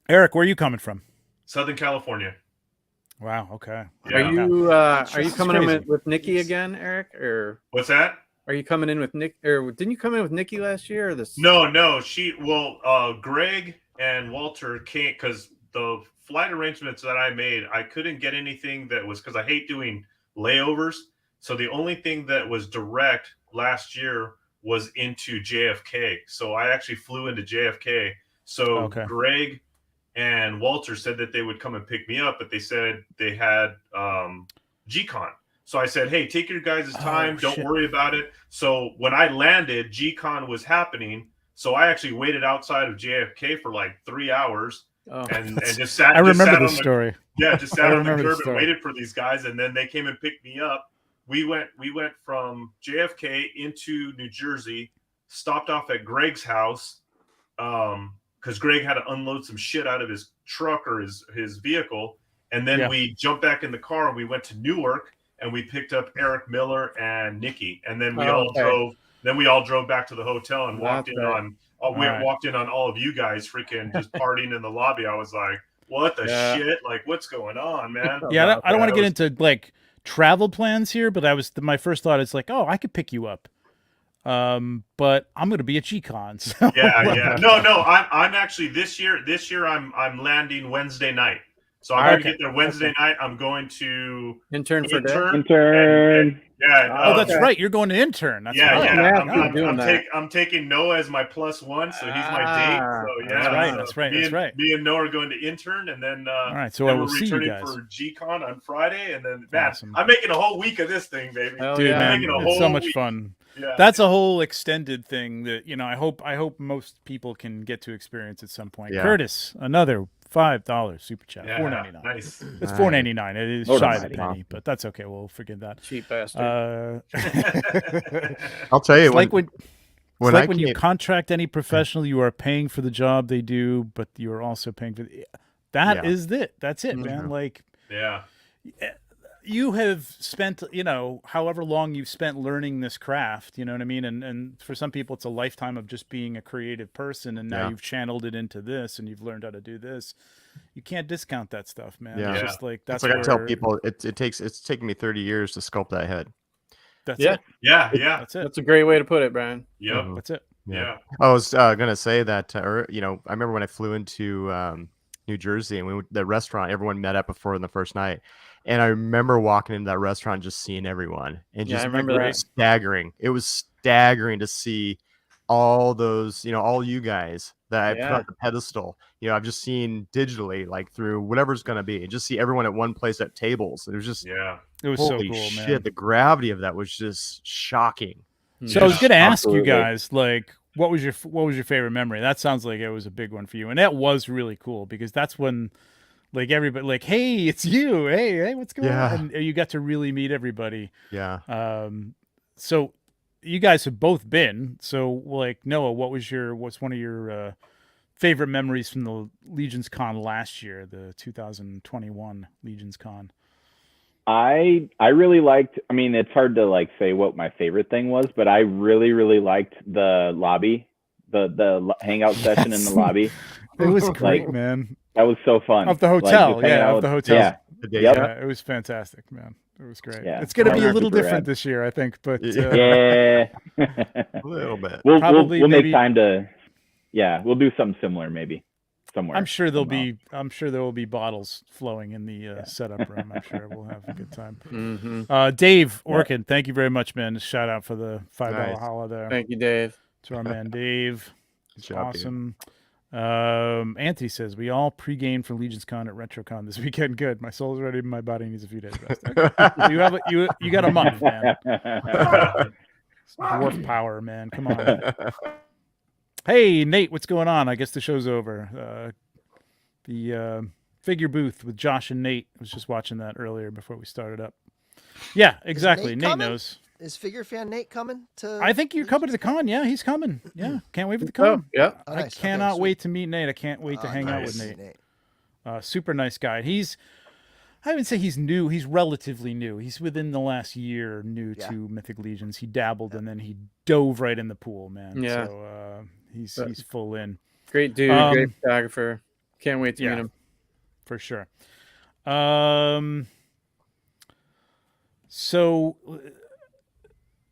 Eric, where are you coming from? Southern California. Wow. Okay. Yeah. Are you coming in with Nikki again, Eric? Or what's that? Are you coming in with Nick? Or didn't you come in with Nikki last year? Or this? No. Greg and Walter can't because the flight arrangements that I made, I couldn't get anything that was because I hate doing layovers. So the only thing that was direct last year was into JFK. So I actually flew into JFK. So Greg and Walter said that they would come and pick me up, but they said they had G-Con. So I said, hey, take your guys' time. Don't worry about it. So when I landed, G-Con was happening. So I actually waited outside of JFK for like 3 hours and just sat. I remember this story. Just sat on the curb and waited for these guys. And then they came and picked me up. We went from JFK into New Jersey, stopped off at Greg's house. Because Greg had to unload some shit out of his truck or his vehicle. And then we jumped back in the car and we went to Newark and we picked up Eric Miller and Nikki. And then we all drove back to the hotel and walked in on all of you guys freaking just partying in the lobby. I was like, what the shit? Like, what's going on, man? Yeah, I don't want to get into like travel plans here, but my first thought is like, oh, I could pick you up. But I'm going to be at G-Con. So. Yeah. No. I'm actually this year. I'm landing Wednesday night. So I'm going to get there Wednesday night. I'm going to Intern for day. Intern. Oh, that's right. You're going to intern. That's right. Yeah. I'm taking Noah as my +1, so he's my date. So yeah, that's right. Me and Noah are going to intern, and then all right. So then I will we're see you returning guys for G-Con on Friday, and then man, Awesome. I'm making a whole week of this thing, baby. Dude, man, it's so much week. fun. Yeah. That's a whole extended thing that I hope most people can get to experience at some point. Yeah. Curtis, another $5 super chat. Yeah, $4.99. nice. It's $4.99. It is shy of a penny, but that's okay. We'll forgive that. Cheap bastard. I'll tell you, when you contract any professional, you are paying for the job they do, but you are also paying for that. Yeah. Is it? That's it, man. Like, yeah. You have spent, however long you've spent learning this craft, you know what I mean? And for some people, it's a lifetime of just being a creative person. And now you've channeled it into this and you've learned how to do this. You can't discount that stuff, man. Yeah. It's just like, that's like I tell people, it's taken me 30 years to sculpt that head. That's it. Yeah. That's it. That's a great way to put it, Brian. Yep. That's it. Yeah. I was going to say that, I remember when I flew into New Jersey and we went to the restaurant, everyone met up before in the first night. And I remember walking into that restaurant, just seeing everyone, and just I remember that. staggering. It was staggering to see all those, all you guys that I put on the pedestal. I've just seen digitally, like through whatever's going to be, and just see everyone at one place at tables. It was just, it was holy so cool, shit, man. The gravity of that was just shocking. So I was going to ask you guys, like, what was your favorite memory? That sounds like it was a big one for you, and that was really cool because that's when. Like everybody, like, hey, it's you. Hey, what's going on? And you got to really meet everybody. Yeah. So you guys have both been. So, like, Noah, what's one of your favorite memories from the LegionsCon last year, the 2021 LegionsCon? I really liked. I mean, it's hard to like say what my favorite thing was, but I really liked the lobby, the hangout session in the lobby. It was great, man. That was so fun. Of the hotel, of the hotel. Yeah, it was fantastic, man. It was great. Yeah, it's going to be a little different this year, I think, but a little bit. We'll make time to. Yeah, we'll do something similar maybe somewhere. I'm sure there will be bottles flowing in the setup room. I'm sure we'll have a good time. Dave Orkin, thank you very much, man. Shout out for the $5 holla there. Thank you, Dave. To our man Dave. Good job, awesome. Anthony says we all pre-game for LegionsCon at RetroCon this weekend. Good. My soul's ready, my body needs a few days rest. You got a month, man. Dwarf power, man. Come on. Hey, Nate, what's going on? I guess the show's over. The figure booth with Josh and Nate. I was just watching that earlier before we started up. Yeah, exactly. Nate knows. Is figure fan Nate coming to? I think you're coming to the con. Yeah, he's coming. Yeah, can't wait for the con. Yeah, oh, nice. I cannot wait to meet Nate. I can't wait to hang out with Nate. Super nice guy. I wouldn't say he's new. He's relatively new. He's within the last year new to Mythic Legions. He dabbled and then he dove right in the pool, man. Yeah. So he's full in. Great dude. Great photographer. Can't wait to meet him. For sure. So.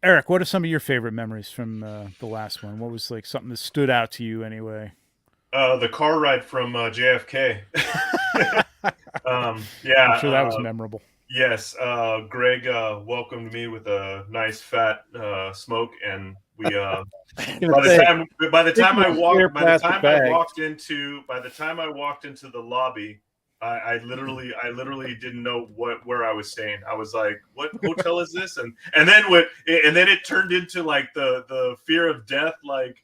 Eric, what are some of your favorite memories from the last one? What was like something that stood out to you anyway? The car ride from JFK. I'm sure that was memorable. Yes, Greg welcomed me with a nice fat smoke, and we. By the time I walked into the lobby, I literally didn't know where I was staying. I was like, "What hotel is this?" And then it turned into like the fear of death. Like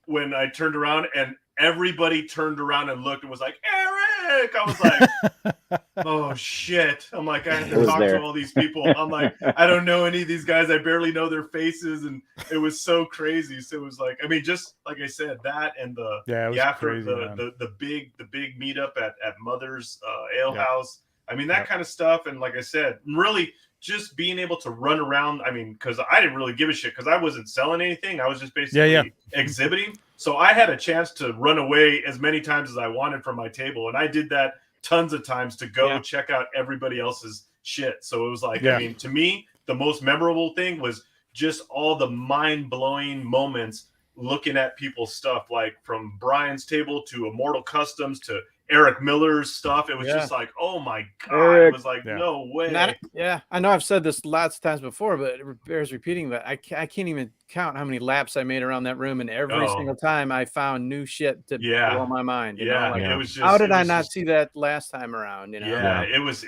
when I turned around and everybody turned around and looked and was like, "Eric!" I was like, "Oh shit!" I'm like, I have to talk to all these people. I'm like, I don't know any of these guys. I barely know their faces, and it was so crazy. So it was like, I mean, just like I said, that and the big meetup at Mother's Ale House. I mean, that kind of stuff. And like I said, really just being able to run around. I mean, because I didn't really give a shit because I wasn't selling anything. I was just basically exhibiting. So I had a chance to run away as many times as I wanted from my table. And I did that tons of times to go check out everybody else's shit. So it was like, I mean, to me, the most memorable thing was just all the mind-blowing moments looking at people's stuff, like from Brian's table to Immortal Customs to Eric Miller's stuff. It was just like, oh my God. Eric. It was like, no way. I know I've said this lots of times before, but it bears repeating that I can't even count how many laps I made around that room, and every single time I found new shit to blow my mind. You know? Like, it was just, how did I not see that last time around? You know? Yeah, it was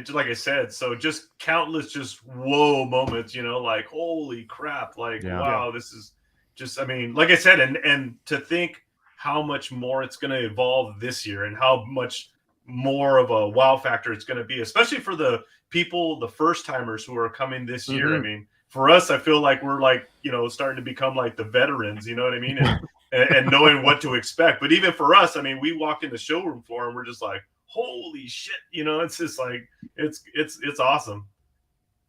like I said, so just countless just whoa moments, you know, like holy crap, like wow, this is just, I mean, like I said, and to think how much more it's going to evolve this year and how much more of a wow factor it's going to be, especially for the people, the first timers who are coming this year. I mean, for us, I feel like we're like, you know, starting to become like the veterans, you know what I mean? And knowing what to expect. But even for us, I mean, we walk in the showroom floor and we're just like, holy shit, you know, it's just like, it's awesome.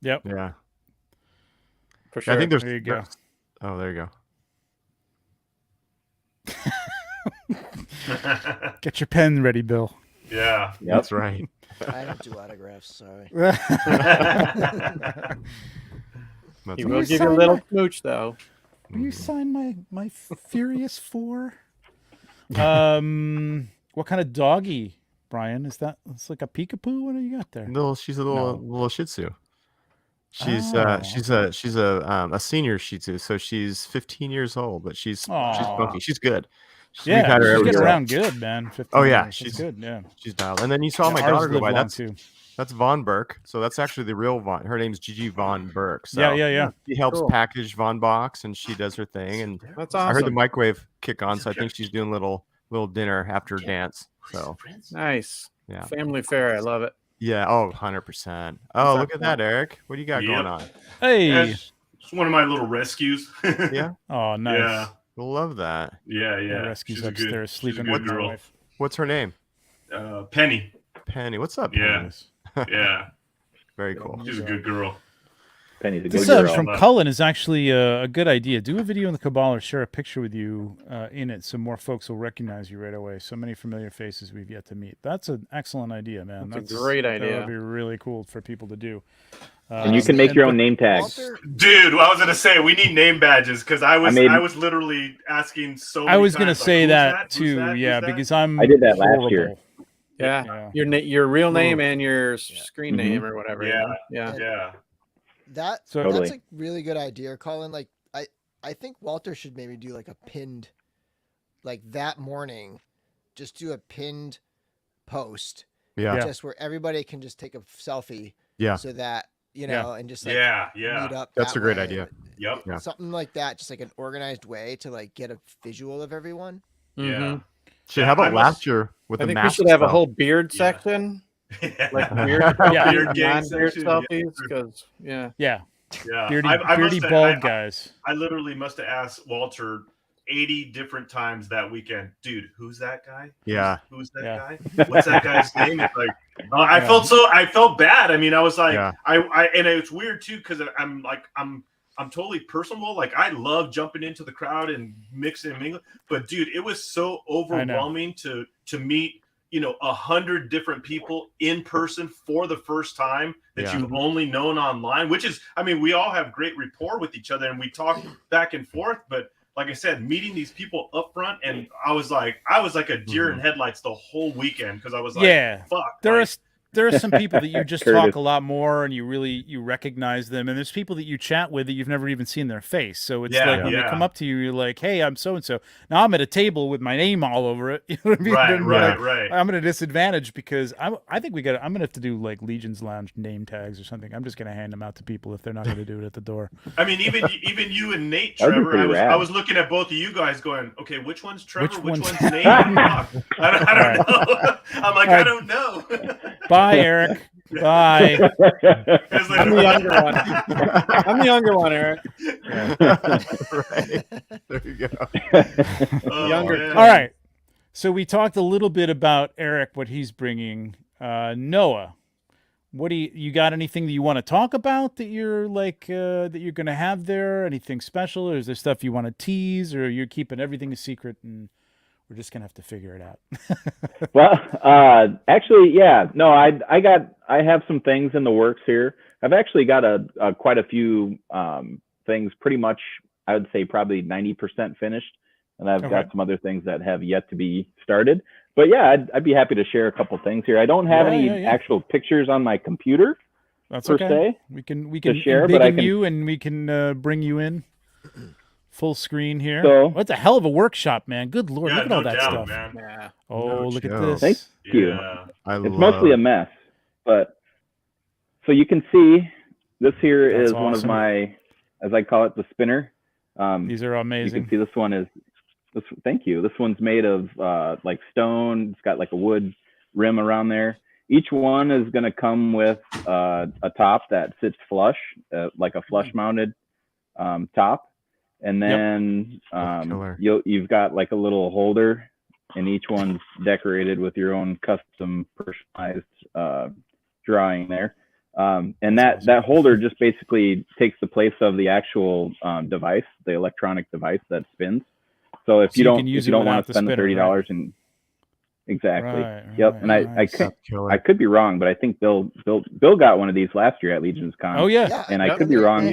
Yep. Yeah. For sure. I think there you go. Oh, there you go. Get your pen ready, Bill. Yeah. That's right. I don't do autographs. Sorry. He will give you a little smooch, though. Will you sign my Furious 4? What kind of doggy, Brian? Is that? It's like a peekapoo. What do you got there? She's a little Shih Tzu. She's a senior Shih Tzu, so she's 15 years old, but she's funky. She's good. She's getting around good, man. 15 years. She's good. Yeah, she's dialed. And then you saw my daughter go by. Too. That's Von Burke. So that's actually the real Von. Her name's Gigi Von Burke. So yeah. She helps package Von Box, and she does her thing. And that's awesome. I heard the microwave kick on, so I think she's doing a little dinner after dance. So nice. Yeah. Family fare. I love it. Yeah. Oh, 100%. Oh, look at that, Eric. What do you got going on? Hey. It's one of my little rescues. Yeah. Oh, nice. Yeah. Love that. Yeah. Rescues upstairs sleeping with girl. my wife. What's her name? Penny. Penny. What's up, Penny? Yeah. Very cool. She's a good girl. Penny's a good This girl. from Cullen is actually a good idea. Do a video in the Cabal or share a picture with you in it so more folks will recognize you right away. So many familiar faces we've yet to meet. That's an excellent idea, man. That's a great idea. That would be really cool for people to do. And you can make your own name tags. Dude, I was gonna say we need name badges because I was literally asking so many I was times, gonna say that too, Who's because I did that last horrible. year. Yeah. Your real name and your screen name or whatever. Yeah. That's a really good idea, Colin. Like I think Walter should maybe do like a pinned, like that morning, just do a pinned post. Yeah. Just where everybody can just take a selfie. Yeah. So that, you know, and just like meet up. That's a great way. idea. Yep. Yeah. Something like that, just like an organized way to like get a visual of everyone. Yeah. Shit, how about last year with I the think mask? we should have a whole beard section. Like beard gang selfies. Because beardy bald guys. I literally must have asked Walter 80 different times that weekend, dude, who's that guy? Who's that guy? What's that guy's name? It's like I felt bad. I mean, I was like, and it's weird too because I'm totally personable. Like I love jumping into the crowd and mixing and mingling. But dude, it was so overwhelming to meet 100 different people in person for the first time that you've only known online. Which is, I mean, we all have great rapport with each other and we talk back and forth. But like I said, meeting these people up front, and I was like a deer in headlights the whole weekend because I was like, fuck. There are some people that you just talk a lot more and you recognize them. And there's people that you chat with that you've never even seen their face. So it's like when they come up to you, you're like, hey, I'm so-and-so. Now I'm at a table with my name all over it. You know what I mean? Right. I'm at a disadvantage because I think I'm going to have to do like Legion's Lounge name tags or something. I'm just going to hand them out to people if they're not going to do it at the door. I mean, even you and Nate, Trevor, I was looking at both of you guys going, okay, which one's Trevor? Which one's Nate? I don't know. I'm like, I don't know. Bye, Eric. Bye. I'm the younger one. I'm the younger one, Eric. Right. There you go. Younger. All right. So we talked a little bit about Eric, what he's bringing. Noah, what do you got? Anything that you want to talk about that you're like that you're going to have there? Anything special, or is there stuff you want to tease, or you're keeping everything a secret and we're just gonna have to figure it out? Well, actually, yeah. No, I have some things in the works here. I've actually got quite a few things pretty much, I would say probably 90% finished. And I've got some other things that have yet to be started. But yeah, I'd be happy to share a couple things here. I don't have any actual pictures on my computer. That's per okay. se. We can share, but I can you and we can bring you in full screen here. So, What's a hell of a workshop, man. Good Lord, look at all that stuff. Man. Yeah. Oh, look at this. Thank you. Yeah. It's mostly a mess, but so you can see this here is That's one of awesome. my, as I call it, the spinner. These are You amazing. can see this one is this. Thank you. This one's made of like stone. It's got like a wood rim around there. Each one is going to come with a top that sits flush, like a flush mounted top. And then you've got like a little holder, and each one's decorated with your own custom personalized drawing there. And that holder just basically takes the place of the actual device, the electronic device that spins. So if you don't want to spend the $30 and exactly. Yep. And I could be wrong, but I think Bill got one of these last year at LegionsCon. Oh yeah. And I could be wrong.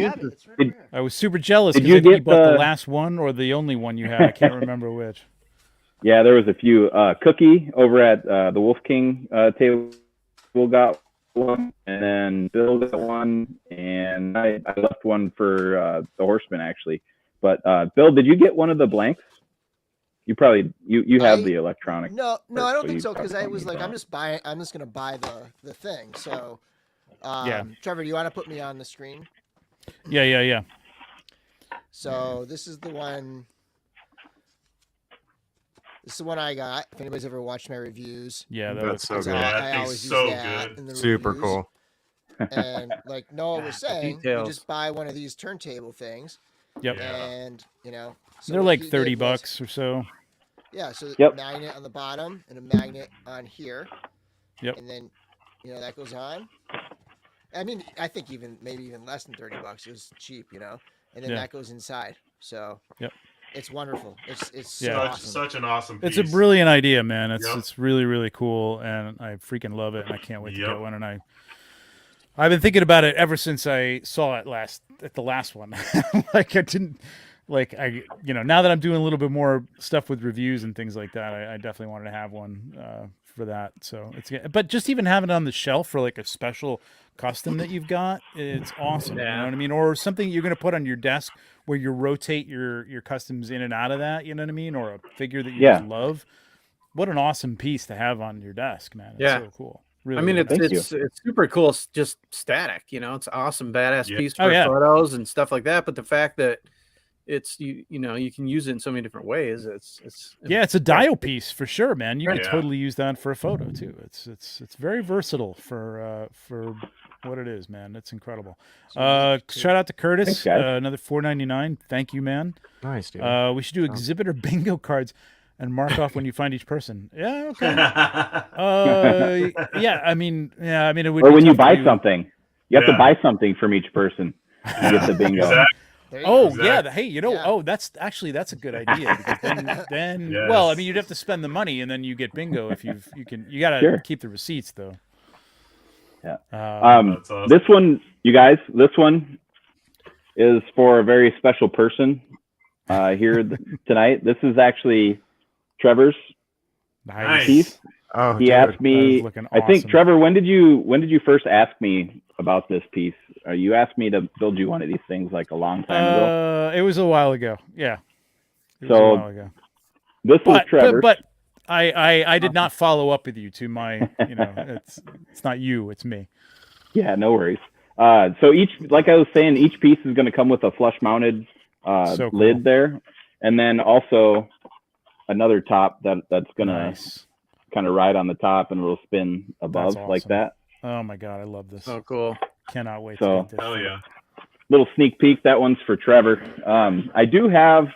I was super jealous Did because you I think you get bought the the- last one or the only one you had. I can't remember which. Yeah, there was a few. Cookie over at the Wolf King table got one, and then Bill got one, and I left one for the Horsemen actually. But Bill, did you get one of the blanks? You probably you have the electronic. No, I part, don't so think you so because I probably was like, don't. I'm just gonna buy the thing. So, Yeah. Trevor, do you want to put me on the screen? Yeah. So this is the one. This is the one I got. If anybody's ever watched my reviews, Yeah, that That's looks so I, good. Yeah, I that thing's always so use that good. in the Super reviews. cool. And like Noah was saying, you details. just buy one of these turntable things, Yep. Yeah. and so They're what like he did 30 was- bucks or so. Yeah, so Yep. a magnet on the bottom and a magnet on here. Yep. And then, that goes on. I mean, I think maybe even less than 30 bucks. It was cheap, And then Yeah. that goes inside. So Yep. It's wonderful. It's Yeah. so awesome. Such an awesome piece. It's a brilliant idea, man. It's Yep. it's really, really cool, and I freaking love it, and I can't wait to Yep. get one. And I've been thinking about it ever since I saw it at the last one. Now that I'm doing a little bit more stuff with reviews and things like that, I definitely wanted to have one for that. So but just even having it on the shelf for like a special custom that you've got, it's awesome. Yeah. You know what I mean? Or something you're gonna put on your desk where you rotate your customs in and out of that. You know what I mean? Or a figure that you just love. What an awesome piece to have on your desk, man. It's so cool. Really, I mean, really it's super cool. It's just static, It's awesome, badass Yeah. piece Oh, for yeah. photos and stuff like that. But the fact that it's you can use it in so many different ways. It's it's a dial piece for sure, man. You could Yeah. totally use that for a photo too. It's very versatile for what it is, man. It's incredible. Shout out to Curtis, Thanks, guys. another $4.99. Thank you, man. Nice, dude. We should do exhibitor bingo cards and mark off when you find each person. Yeah, okay. I mean, it would. Or be when you tough to buy do- something, you have to Yeah. buy something from each person to get the bingo. Exactly. There you Oh go. yeah, hey, Yeah. that's a good idea. Because then Yes. well, I mean, you'd have to spend the money, and then you get bingo if you gotta Sure. keep the receipts though. Yeah. That's awesome. This one, you guys, this one is for a very special person here tonight. This is actually Trevor's Nice. piece. Oh, He dude. asked That me. is looking I think awesome. Trevor, when did you first ask me about this piece? You asked me to build you one of these things like a long time ago. It was a while ago. Yeah, it was a So, while ago. This is Trevor's. But I did not follow up with you to my it's not you, it's me. Yeah, no worries. So like I was saying, each piece is going to come with a flush mounted So cool. lid there, and then also another top that's going to Nice. kind of ride on the top and it'll spin above That's like awesome. that. Oh my god, I love this. so cool. Cannot wait So- to get this. Hell yeah. Little sneak peek. That one's for Trevor. I do have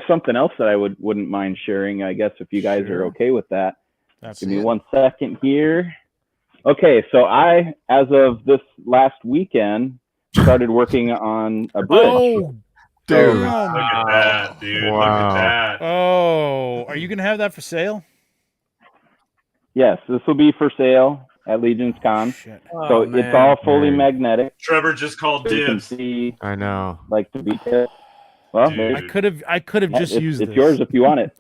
something else that I wouldn't mind sharing. I guess if you guys Sure. are okay with that. That's Give me 1 second here. Okay, so as of this last weekend, started working on a bridge. Oh, Dude. Look at that, dude. Look Wow. at that. Oh, are you gonna have that for sale? Yes, this will be for sale. at LegionsCon. Shit. Oh, So man. it's all fully Dang. magnetic. Trevor just called So you can dibs. see I know. like the details. Well, Dude. I could have just used it's this. yours if you want it.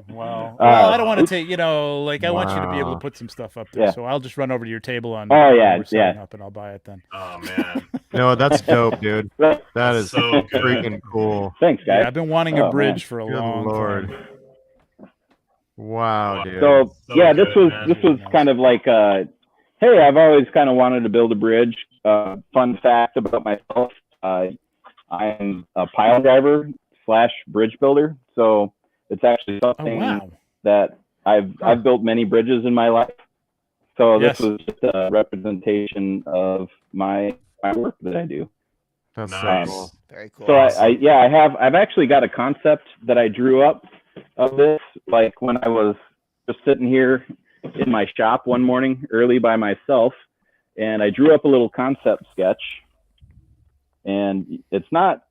Well, I don't want to take, I want you to be able to Wow. put some stuff up there. Yeah. So I'll just run over to your table on Oh, when yeah, we're setting yeah. up, and I'll buy it then. Oh man. No, that's dope, dude. Right. That is So good. freaking cool. Thanks, guys. Yeah, I've been wanting a Oh, bridge man. for a Good long Lord. time. Wow, dude. So yeah, good, this was man. kind of like hey, I've always kind of wanted to build a bridge. Fun fact about myself: I'm a pile driver / bridge builder. So it's actually Oh something wow! that I've built many bridges in my life. So Yes. this was just a representation of my work that I do. That's Nice. so cool. Very cool. So I've actually got a concept that I drew up of this, like when I was just sitting here in my shop one morning early by myself, and I drew up a little concept sketch. And it's not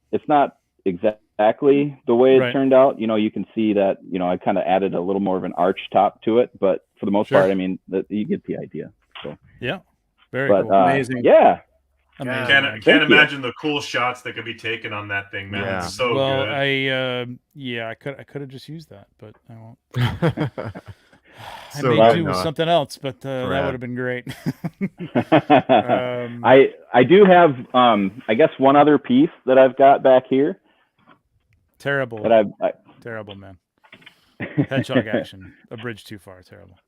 exactly the way it Right. turned out. You can see that, I kind of added a little more of an arch top to it, but for the most Sure. part, I mean, you get the idea. So, Yeah, very but cool. Amazing. yeah, Amazing. Can't man. can't Thank you. imagine the cool shots that could be taken on that thing, man. Yeah. It's so well, good. I could have just used that, but I won't. I So may good, do with Noah. something else, but that Rad. would have been great. I do have I guess one other piece that I've got back here Terrible. that Terrible, man. Hedgehog action. A bridge too far. Terrible.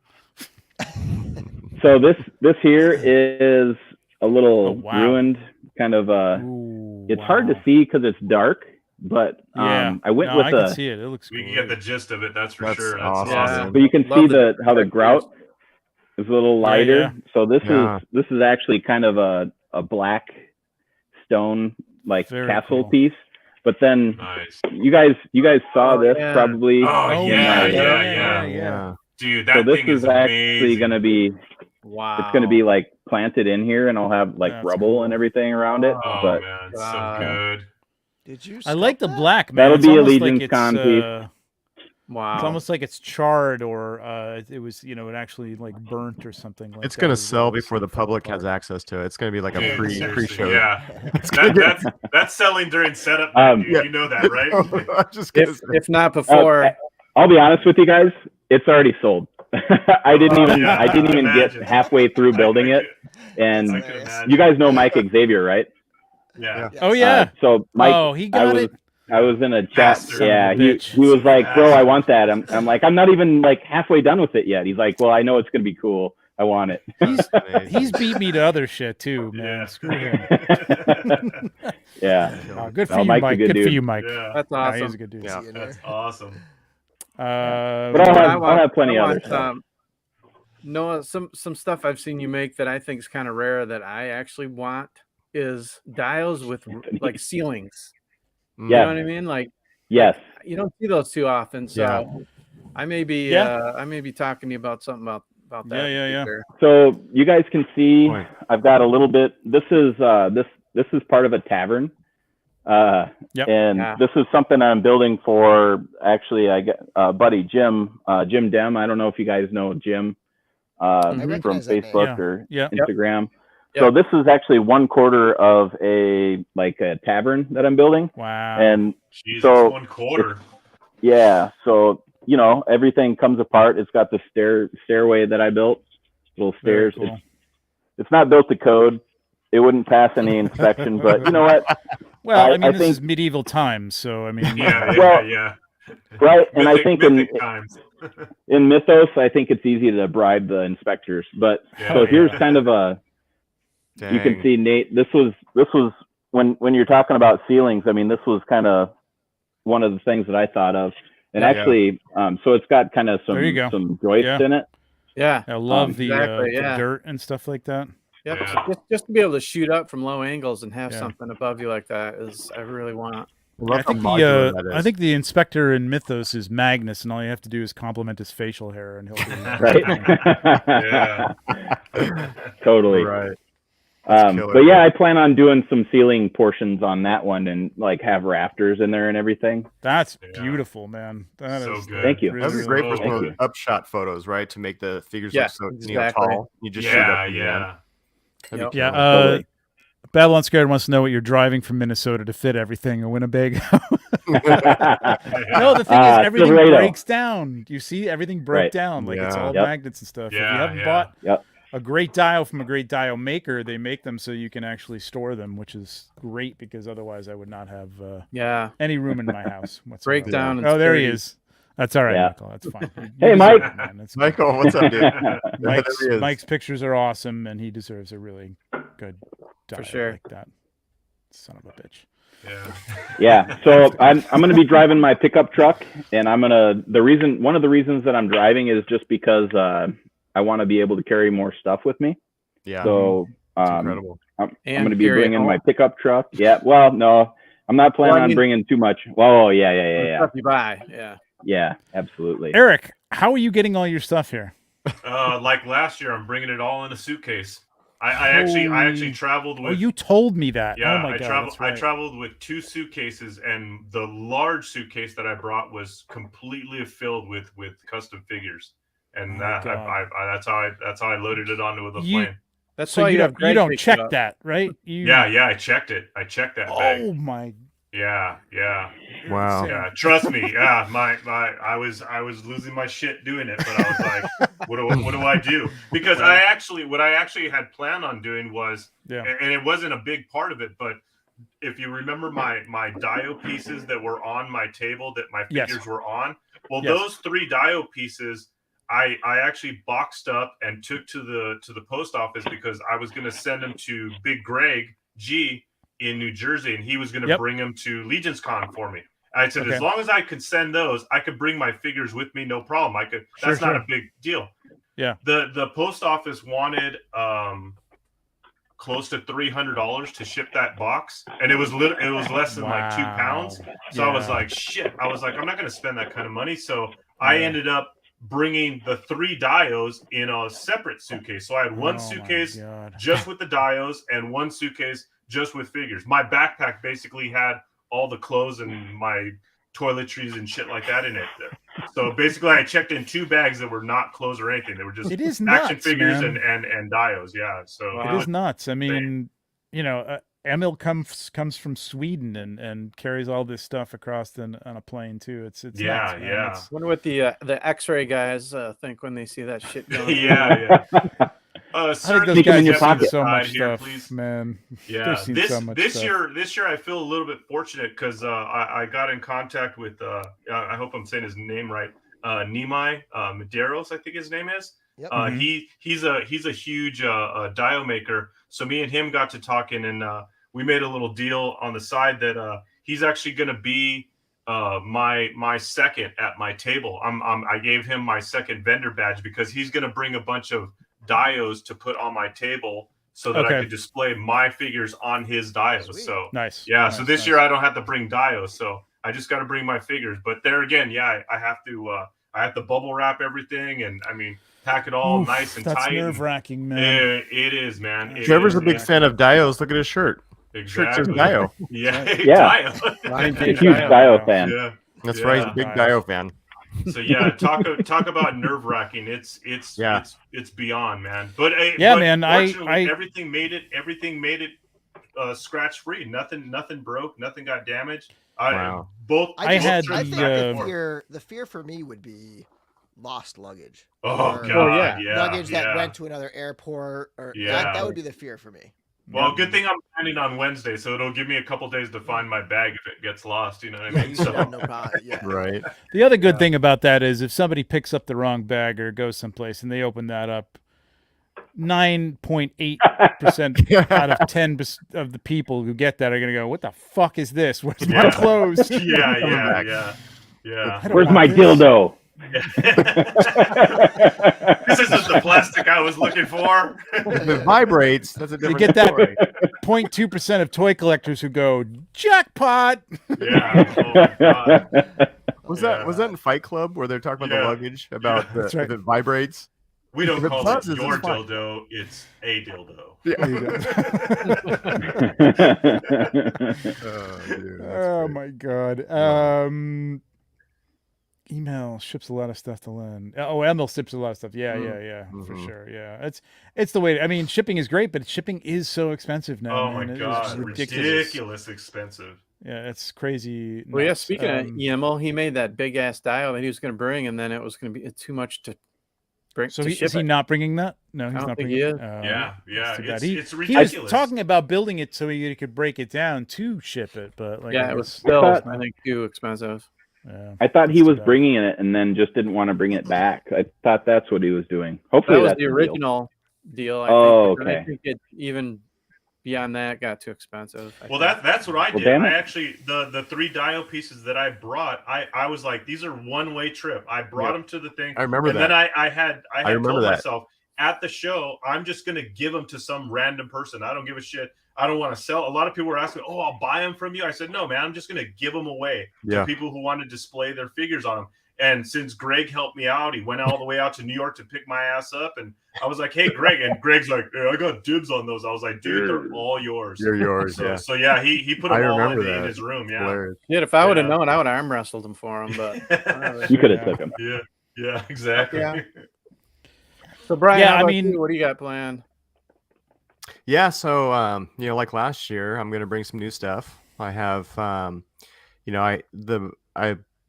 So this here is a little Oh, wow. ruined kind of Ooh, it's hard to wow. see because it's dark, but Yeah. I went no, with I the can see it. It looks We great. can get the gist of it, that's for That's sure. That's awesome. awesome. but you can Love see the how the textures. grout is a little Right, lighter. yeah. So this Yeah. is actually kind of a black stone like Very castle cool. piece. But then Nice. you guys saw Oh, this yeah. probably. Oh, Oh, yeah, yeah, yeah. yeah. Dude, So that this thing is is actually amazing. going to be Wow. it's going to be like planted in here, and I'll have like That's rubble cool. and everything around it. Oh but man, it's Wow. so good. Did you? I like sculpt the that? black, man. That'll It's be a almost like LegionsCon it's, piece. Wow. It's almost like it's charred, or it was, it actually like burnt or something. Like It's that gonna as sell well, before so the it fell public has apart. access to it. It's gonna be like a Dude, seriously, pre-show. Yeah, that's selling during setup, Um, dude. You know that, right? I'm just gonna say. if not before. I'll be honest with you guys, it's already sold. I didn't even Yeah, I didn't even imagine. get halfway through building it. And I can imagine. you guys know Mike Xavier, right? Yeah. Oh yeah. So Mike, Oh, he got it. I was in a chat. Bastard. Yeah, Son of a he bitch. was like, "Bro, I Bastard. want that." I'm like, "I'm not even like halfway done with it yet." He's like, "Well, I know it's gonna be cool. I want it." He's beat me to other shit too, man. Yeah. Screw him. Yeah. Good for No, you, Mike's a Mike. good Good for dude. you, Mike. Yeah. That's Yeah, awesome. he's a good dude. Yeah. See you there. That's awesome. But I'll What have plenty I of want, other stuff. Noah, some stuff I've seen you make that I think is kind of rare that I actually want is dials with like ceilings. Yeah. You know what I mean? Like Yes. you don't see those too often. So Yeah. I may be Yeah. I may be talking to you about something about that. Yeah, yeah, yeah. future. So you guys can see Point. I've got a little bit. This is part of a tavern. Yep. And Yeah. this is something I'm building for. Actually, I got buddy Jim Dem. I don't know if you guys know Jim from recognize that name. Facebook or Yeah. Instagram. Yep. So this is actually 1/4 of a tavern that I'm building, Wow. and Jesus, So, 1/4. yeah. So everything comes apart. It's got the stairway that I built, little Very stairs. cool. It's not built to code. It wouldn't pass any inspection, but you know what? Well, I mean, I this is think- medieval times, so I mean, Yeah, yeah, Well, yeah. Right, and I think Mythic times. in Mythos, I think it's easy to bribe the inspectors. But Yeah, so here's yeah. kind of a. You can Dang. see, Nate. This was when you're talking about ceilings. I mean, this was kind of one of the things that I thought of. And Yeah. actually, so it's got kind of There you go. some joists Yeah. in it. Yeah. I love the exactly, yeah. dirt and stuff like that. Yep. Yeah. So just to be able to shoot up from low angles and have Yeah. something above you like that is I really want. Love I how think modular that I is. think the inspector in Mythos is Magnus, and all you have to do is compliment his facial hair, and he'll be Right. Yeah. Totally. Right. killer. But yeah, I plan on doing some ceiling portions on that one and like have rafters in there and everything. That's Yeah. beautiful, man. That So is good. Thank you. really, That'd be really great for cool. some Thank upshot photos, right? To make the figures Yeah, look so exactly. tall. You just shoot Yeah, up from the end. yeah. That'd Yep. be Yeah, killer. Totally. Babylon Scared wants to know what you're driving from Minnesota to fit everything in Winnebago. No, the thing is, everything Silverado. breaks down. You see, everything broke Right. down. Like it's Yeah. all Yep. magnets and stuff. If you Yeah, haven't yeah. bought Yep. a great dial from a great dial maker, they make them so you can actually store them, which is great because otherwise I would not have Yeah. any room in my house whatsoever. Breakdown. and Oh, there he sturdy. is. That's all right, Yeah. Michael. That's fine. You Hey, deserve Mike. it, man. That's good. Michael, what's up, dude? Mike's, There he is. Mike's pictures are awesome, and he deserves a really good dial sure. like that. Son of a bitch. Yeah. Yeah, so I'm going to be driving my pickup truck, and one of the reasons that I'm driving is just because I want to be able to carry more stuff with me. Yeah. So It's incredible. I'm And going to be carry it bringing my home. pickup truck. Yeah, well, no, I'm not planning Well, I on mean- bringing too much. Oh, yeah, The stuff you buy. Yeah. yeah, absolutely. Eric, how are you getting all your stuff here? Like last year, I'm bringing it all in a suitcase. I actually traveled with. Oh, you told me that. Yeah, Oh my God, that's right. I traveled with 2 suitcases, and the large suitcase that I brought was completely filled with custom figures, and Oh my that God. that's how I loaded it onto the You- plane. That's So why you have don't, you don't Greg pick it check up. that, right? You, Yeah, I checked it. I checked that bag. Oh my. Yeah. Wow. insane. Yeah, trust me. Yeah, I was losing my shit doing it, but I was like, what do I do? Because what I actually had planned on doing was, Yeah. and it wasn't a big part of it, but if you remember my dio pieces that were on my table that my Yes. figures were on, well, Yes. those 3 dio pieces I actually boxed up and took to the post office because I was going to send them to Big Greg G in New Jersey, and he was going to Yep. bring them to LegionsCon for me. I said, Okay. as long as I could send those, I could bring my figures with me, no problem. I could. Sure, That's not sure. a big deal. Yeah. The post office wanted close to $300 to ship that box, and it was less than like 2 pounds. So I was Yeah. like, shit. I was like, I'm not going to spend that kind of money. So I ended up bringing the 3 dios in a separate suitcase. So I had one Oh my suitcase God. just with the dios and one suitcase just with figures. My backpack basically had all the clothes and my toiletries and shit like that in it. So basically I checked in 2 bags that were not clothes or anything. They were just It is action nuts, figures man. and dios. Yeah. So Wow. It is nuts. I mean, you know, Emil comes from Sweden and carries all this stuff across on a plane too. It's Yeah, nuts, man. yeah. It's- Wonder what the X-ray guys think when they see that shit going. yeah. I think Sir, those Keep 'em guys in your have seen pocket. so much Here, stuff, please. man. Yeah, They've seen so much this stuff. year I feel a little bit fortunate because I got in contact with I hope I'm saying his name right, Nimai Medeiros, I think his name is. Yep. He's a huge dio maker. So me and him got to talking, and we made a little deal on the side that he's actually going to be my second at my table. I gave him my second vendor badge because he's going to bring a bunch of dios to put on my table so that I Okay. could display my figures on his dios. Sweet. So Nice. yeah, Nice, so this nice. year I don't have to bring dios, so I just got to bring my figures. But there again, yeah, I have to bubble wrap everything, and I mean pack it all Oof, nice and that's tight. nerve wracking, man. It is, man. It Trevor's is, a big yeah. fan of dios. Look at his shirt. Shirt says Exactly. dio. Yeah, Yeah. dio. Lion A King huge Dio. dio fan. Yeah. That's Yeah. right. He's a big dio fan. So yeah, talk about nerve wracking. It's beyond, man. But Yeah, but man, fortunately, everything made it scratch free. Nothing broke. Nothing got damaged. Wow. I had I the, think the fear for me would be lost luggage. Oh Or god, yeah. luggage that yeah. went to another airport, or Yeah. that would be the fear for me. Well, good thing I'm landing on Wednesday, so it'll give me a couple days to find my bag if it gets lost. You know what I Yeah, mean? you So should have no problem. Yeah. Right. The other good thing about that is if somebody picks up the wrong bag or goes someplace and they open that up, 9.8% out of 10 of the people who get that are going to go, "What the fuck is this? Where's my Yeah. clothes?" yeah. I don't Where's want my this. dildo? This isn't the plastic I was looking for. If it vibrates, that's a You different get that story. 0.2% of toy collectors who go, "Jackpot!" Yeah. Oh my god. Was Yeah. that in Fight Club where they're talking about Yeah. the luggage about That's right. if it vibrates? We don't If it call it buzzes, your it's fine. dildo, it's a dildo. Oh, dude, that's Oh great. my god. Email ships a lot of stuff to Len. Oh, Emil ships a lot of stuff. Yeah, for Mhm. sure. Yeah, it's the way. I mean, shipping is great, but shipping is so expensive now. Oh my man. It is god, ridiculous. ridiculous expensive. Yeah, it's crazy. Well, yeah. nuts. Speaking of EML, he made that big ass dial that he was going to bring, and then it was going to be too much to bring. So to is ship he it. not bringing that? No, he's don't not think bringing he it. is. Yeah, that's too bad. it's He ridiculous. was talking about building it so he could break it down to ship it, but like, Yeah, I it was guess- still, thought- I think, too expensive. Yeah, I thought he that's too was bad. bringing it and then just didn't want to bring it back. I thought that's what he was doing. Hopefully That was that's the deal. original deal. I Oh, think, but okay. I think it even beyond that got too expensive. I Well, think. that's what I Well, did. damn it. I actually the 3 dial pieces that I brought, I was like, these are one-way trip. I brought them to the thing, I remember and that. then I had remember told that. myself at the show, I'm just gonna give them to some random person. I don't give a shit. I don't want to sell. A lot of people were asking, "Oh, I'll buy them from you." I said, "No, man. I'm just gonna give them away Yeah. to people who want to display their figures on them." And since Greg helped me out, he went all the way out to New York to pick my ass up, and I was like, "Hey, Greg," and Greg's like, "Yeah, I got dibs on those." I was like, "Dude, they're all yours." You're yours. So, Yeah. so yeah, he put I them all remember in that. his room. Yeah, Hilarious. Yeah, if I would have Yeah. known, I would have arm wrestled him for him. But You could have Yeah. took him. yeah, exactly. Yeah. So Brian, Yeah, how I about mean- you? What do you got planned? Yeah, so like last year, I'm gonna bring some new stuff. I have I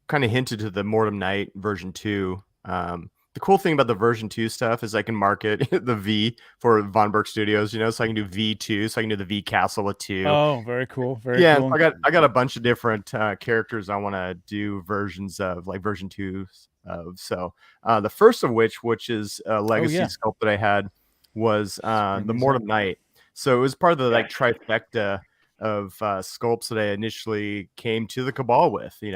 kind of hinted to the Mortem Knight version 2. The cool thing about the version 2 stuff is I can market the V for Von Burke Studios, so I can do V2, so I can do the V Castle with 2. Oh, very cool. Very Yeah, cool. so I got a bunch of different characters I want to do versions of, like version 2 of. So the first of which is a legacy yeah. sculpt that I had, was bring the these Mortem Knight. So it was part of the like trifecta of sculpts that I initially came to the Cabal with. It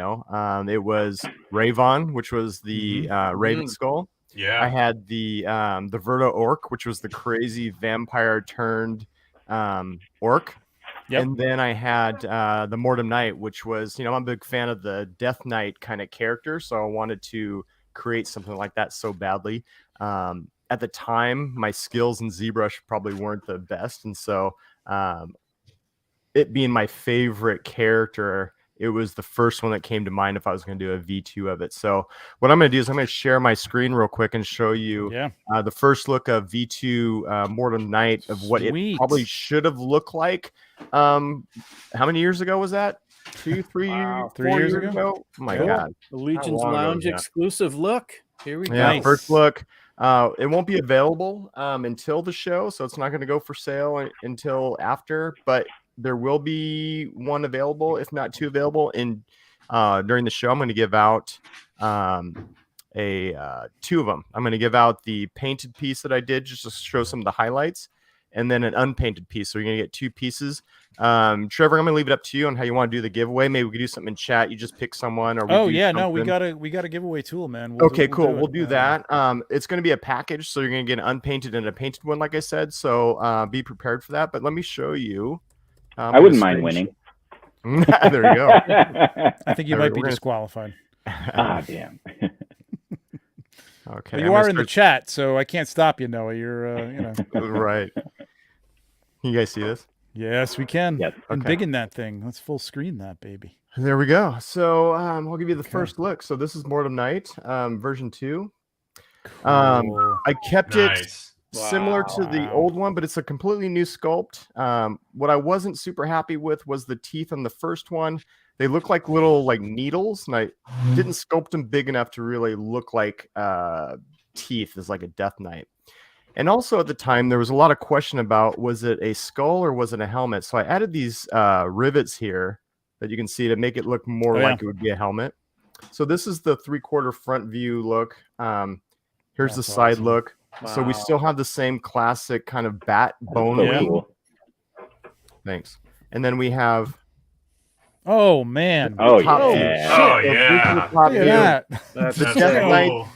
was Ravon, which was the Raven skull. I Yeah, had the Verta Orc, which was the crazy vampire turned orc. Yep. And then I had the Mortem Knight, which was, I'm a big fan of the Death Knight kind of character. So I wanted to create something like that so badly. At the time, my skills in ZBrush probably weren't the best. And so it being my favorite character, it was the first one that came to mind if I was going to do a V2 of it. So what I'm going to do is I'm going to share my screen real quick and show you the first look of V2 Mortem Knight, of what Sweet. it probably should have looked like. How many years ago was that? 2, 3, Wow, 3 4 years years ago? ago? Oh my Cool. God. The Legion's long ago Lounge was that? exclusive look. Here we Yeah, go. first look. It won't be available until the show, so it's not going to go for sale until after, but there will be one available, if not 2 available. In during the show, I'm going to give out 2 of them. I'm going to give out the painted piece that I did just to show some of the highlights, and then an unpainted piece. So you're going to get 2 pieces. Trevor, I'm going to leave it up to you on how you want to do the giveaway. Maybe we could do something in chat. You just pick someone, or Oh do yeah, no, we something. got a giveaway tool, man. Okay, cool. We'll it. do that. It's going to be a package, so you're going to get an unpainted and a painted one, like I said. So be prepared for that. But let me show you. I wouldn't mind winning. There you go. I think you There, might be we're gonna- disqualified. Damn. Okay. But you are in the chat, so I can't stop you, Noah. You're, Right. You guys see this? Yes, we can. Yes. And Okay. big in that thing. Let's full screen that baby. There we go. So I'll give you the first look. So this is Mortem Knight, version 2. Cool. I kept it nice. similar to the old one, but it's a completely new sculpt. What I wasn't super happy with was the teeth on the first one. They look like little needles, and I didn't sculpt them big enough to really look like teeth as like a Death Knight. And also at the time, there was a lot of question about, was it a skull or was it a helmet? So I added these rivets here that you can see to make it look more like it would be a helmet. So this is the 3/4 front view look. Here's the That's side awesome. look. So we still have the same classic kind of bat bone So wing. cool. Thanks. And then we have Oh man. Oh, top view. yeah. Oh, So this is the yeah. top Look at view. that. That's The That's Death Knight. cool.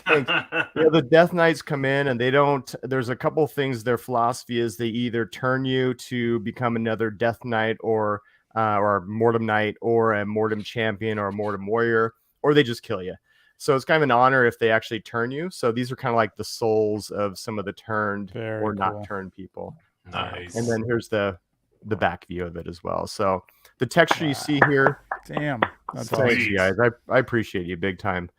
Thanks. Yeah, the Death Knights come in and they don't. There's a couple things. Their philosophy is they either turn you to become another Death Knight or a Mortem Knight or a Mortem Champion or a Mortem Warrior, or they just kill you. So it's kind of an honor if they actually turn you. So these are kind of like the souls of some of the turned Very or not cool. turned people. Nice. And then here's the back view of it as well. So the texture you see here, Damn. That's Sweet. awesome. thanks you guys. I appreciate you big time.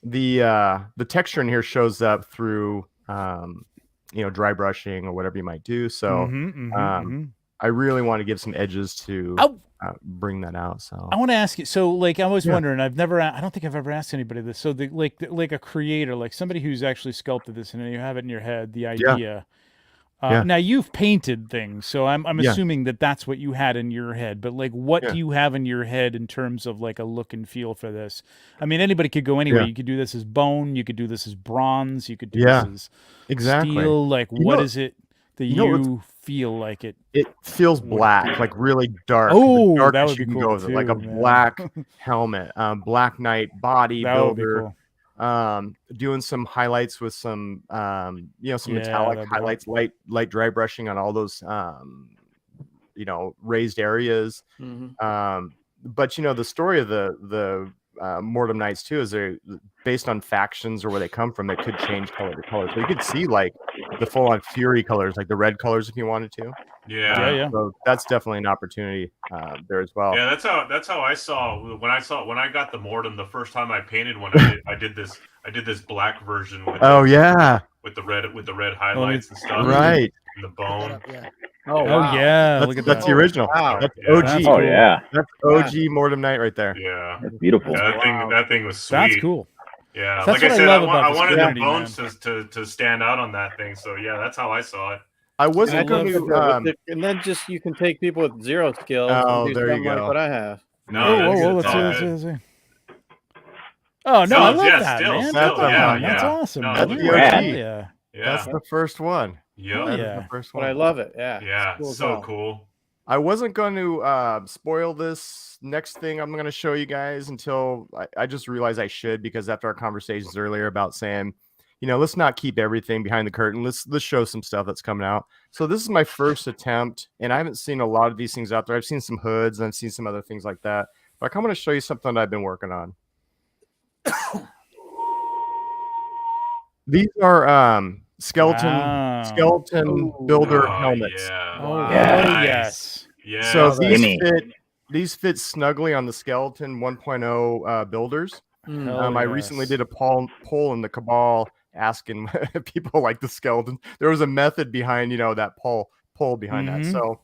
The texture in here shows up through dry brushing or whatever you might do. So I really want to give some edges to bring that out. So I want to ask you. So, like, I was wondering. I don't think I've ever asked anybody this. So, like a creator, like somebody who's actually sculpted this, and you have it in your head, the idea. Now you've painted things, so I'm assuming that that's what you had in your head. But like, what do you have in your head in terms of like a look and feel for this? I mean, anybody could go anywhere. You could do this as bone. You could do this as bronze. You could do this as steel. Like, what is it that you feel like it? It feels black, like really dark. Oh, the that would be you can cool go with it, like a too, man. black helmet, Black Knight body That would be builder. cool. Doing some highlights with some some metallic that'd be highlights, light dry brushing on all those raised areas. But the story of the Mortem Knights too is they're based on factions or where they come from. That could change color to color, so you could see like the full on fury colors, like the red colors if you wanted to. Yeah. So that's definitely an opportunity there as well. Yeah, that's how I saw when I got the Mortem the first time I painted one. I did this black version with with the red highlights and stuff. Right. And the bone. Oh, Oh wow. yeah, That's, look at that's that. the original. Wow. That's Yeah. OG. That's Oh cool. yeah, That's OG Mortem Knight right there. Yeah. that's beautiful. Yeah, that thing was sweet. That's cool. Yeah, That's like what I I said, love I about this wanted the community, bones to stand out on that thing. So yeah, that's how I saw it. I And I wasn't think going to. and then just you can take people with zero skills Oh, and do there you something like go. what I have. No, Let's see, that's all let's good. see. Oh no, I love that, still, man. still, Come yeah, on, that's yeah. awesome. No, man. that's Yeah, the hell OG. yeah. Yeah, That's the first one. yep. That is yeah. the first But one. I love it. Yeah. Yeah, It's cool as so hell. cool. I wasn't going to spoil this next thing I'm going to show you guys until I just realized I should, because after our conversations earlier about saying, let's not keep everything behind the curtain. Let's show some stuff that's coming out. So this is my first attempt, and I haven't seen a lot of these things out there. I've seen some hoods and I've seen some other things like that. But I kind of want to show you something that I've been working on. These are skeleton builder helmets. Yeah. Oh, Yeah. oh, Nice. yes. Yeah. So Gimme. these fit snugly on the skeleton 1.0 builders. Hell I recently yes. did a poll in the Cabal asking people like the skeleton. There was a method behind that poll behind that. So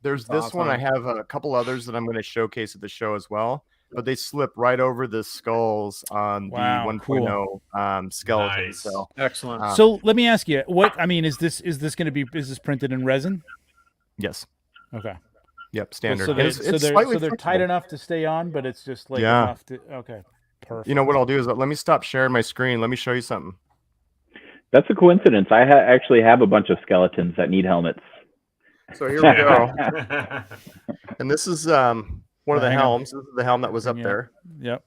there's this one. I have a couple others that I'm going to showcase at the show as well. But they slip right over the skulls on the 1.0 skeleton. Nice. So Excellent. So let me ask you, is this printed in resin? yes, Okay. yep, standard. So, And it's they're slightly tight flexible. enough to stay on, but it's just like Yeah. enough to. Okay. Perfect. You know what I'll do is let me stop sharing my screen. Let me show you something. That's a coincidence. I actually have a bunch of skeletons that need helmets. So here we go. Yeah. And this is one of the Hang on. helms. This is the helm that was up Yeah. there. Yep.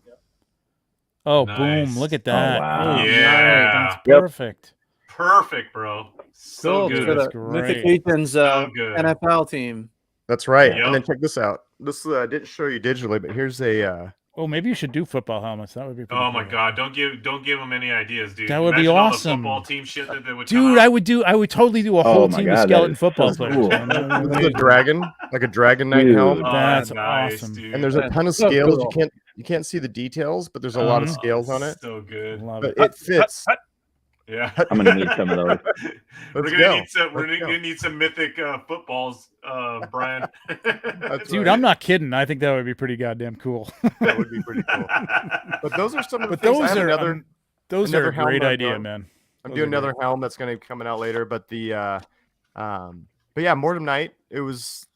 Oh, Nice. boom! Look at that. wow. Oh, Yeah. that's Yep. perfect. Perfect, bro. So Cool. good. For That's the great. Mythic Legions So good. NFL team. That's right. Yep. And then check this out. This didn't show you digitally, but here's a. Oh, maybe you should do football helmets. That would be. Pretty Oh my cool. God! Don't give them any ideas, dude. That would be Imagine all the awesome. football team shit that they would come Dude, out. I would totally do a Oh whole my team God, of that skeleton is football so players. cool. This is a dragon, like a dragon knight Dude. helm. Oh, That's nice, awesome. dude. And there's a ton of So scales. cool. You can't see the details, but there's a lot of Mhm. scales on it. So good. Love But it. it fits. Yeah. I'm gonna need some of those. We're Let's gonna go. need some. We're Let's go. gonna need some mythic footballs, Brian. That's Dude, right. I'm not kidding. I think that would be pretty goddamn cool. That would be pretty cool. But those are some of the But things. I those have are another. those are another a great helmet, idea, though. man. I'm Those doing are great. another helm that's going to be coming out later. But but yeah, Mortem Knight. It was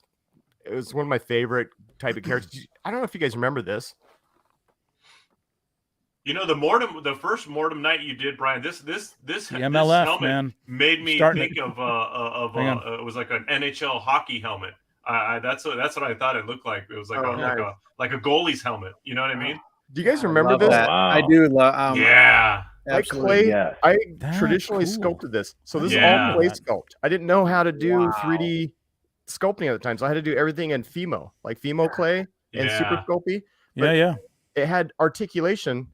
one of my favorite type of characters. I don't know if you guys remember this. You know the first Mortem Knight you did, Brian. This MLF, helmet man. made me Starting think of Hang on. it was like an NHL hockey helmet. That's what I thought it looked like. It was like Oh, like a goalie's helmet. You know what I mean? Do you guys I remember love this? that. Wow. I do love. Yeah. I Absolutely. clay. Yes. I That's traditionally cool. sculpted this. So this Yeah. is all clay sculpt. I didn't know how to do Wow. 3D sculpting at the time, so I had to do everything in Fimo, like Fimo clay and Super Yeah. Sculpey. Yeah, yeah. it had articulation.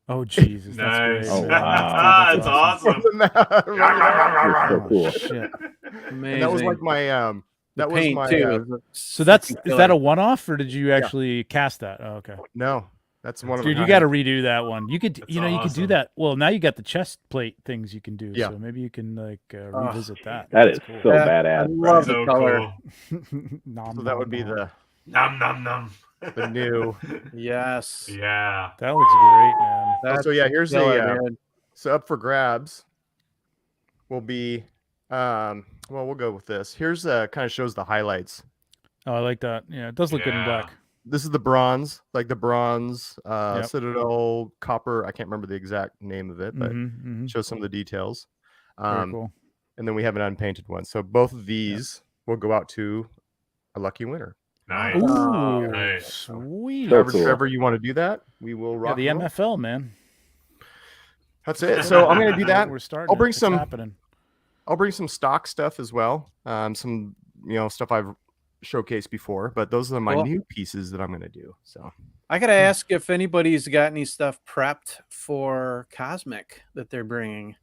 Oh Jesus, that's Nice. great. Oh, man. wow. That's awesome. That's so Oh, cool. shit. Amazing. And that was like my The that was paint my too. So is that a one-off, or did you actually cast that? Oh, okay. no. That's one of Dude, a you kind. got to redo that one. You could, That's you can do awesome. that. Well, now you got the chest plate things you can do. Yeah. So maybe you can like revisit that. That is That's so Yeah, I badass. love So the color. cool. Nom, So that would be nom, nom. Nom nom nom. the new. Yes. Yeah. That looks great, man. That's So yeah, here's killer, the dude. so up for grabs will be well, we'll go with this. Here's kind of shows the highlights. Oh, I like that. Yeah, it does look good in Yeah. black. This is the bronze, like the bronze Yep. Citadel copper. I can't remember the exact name of it, but Mhm. shows some of the details. Very cool. And then we have an unpainted one. So both of these will go out to a lucky winner. Nice. Ooh, Nice. sweet. So However, cool. Trevor, you want to do that? We will Yeah, rock. the and roll. MFL, man. That's it. So I'm going to do that. We're starting. I'll bring It's some- happening. I'll bring some stock stuff as well. Some stuff I've showcased before, but those are my Cool. new pieces that I'm going to do. So I gotta ask if anybody's got any stuff prepped for Cosmic that they're bringing.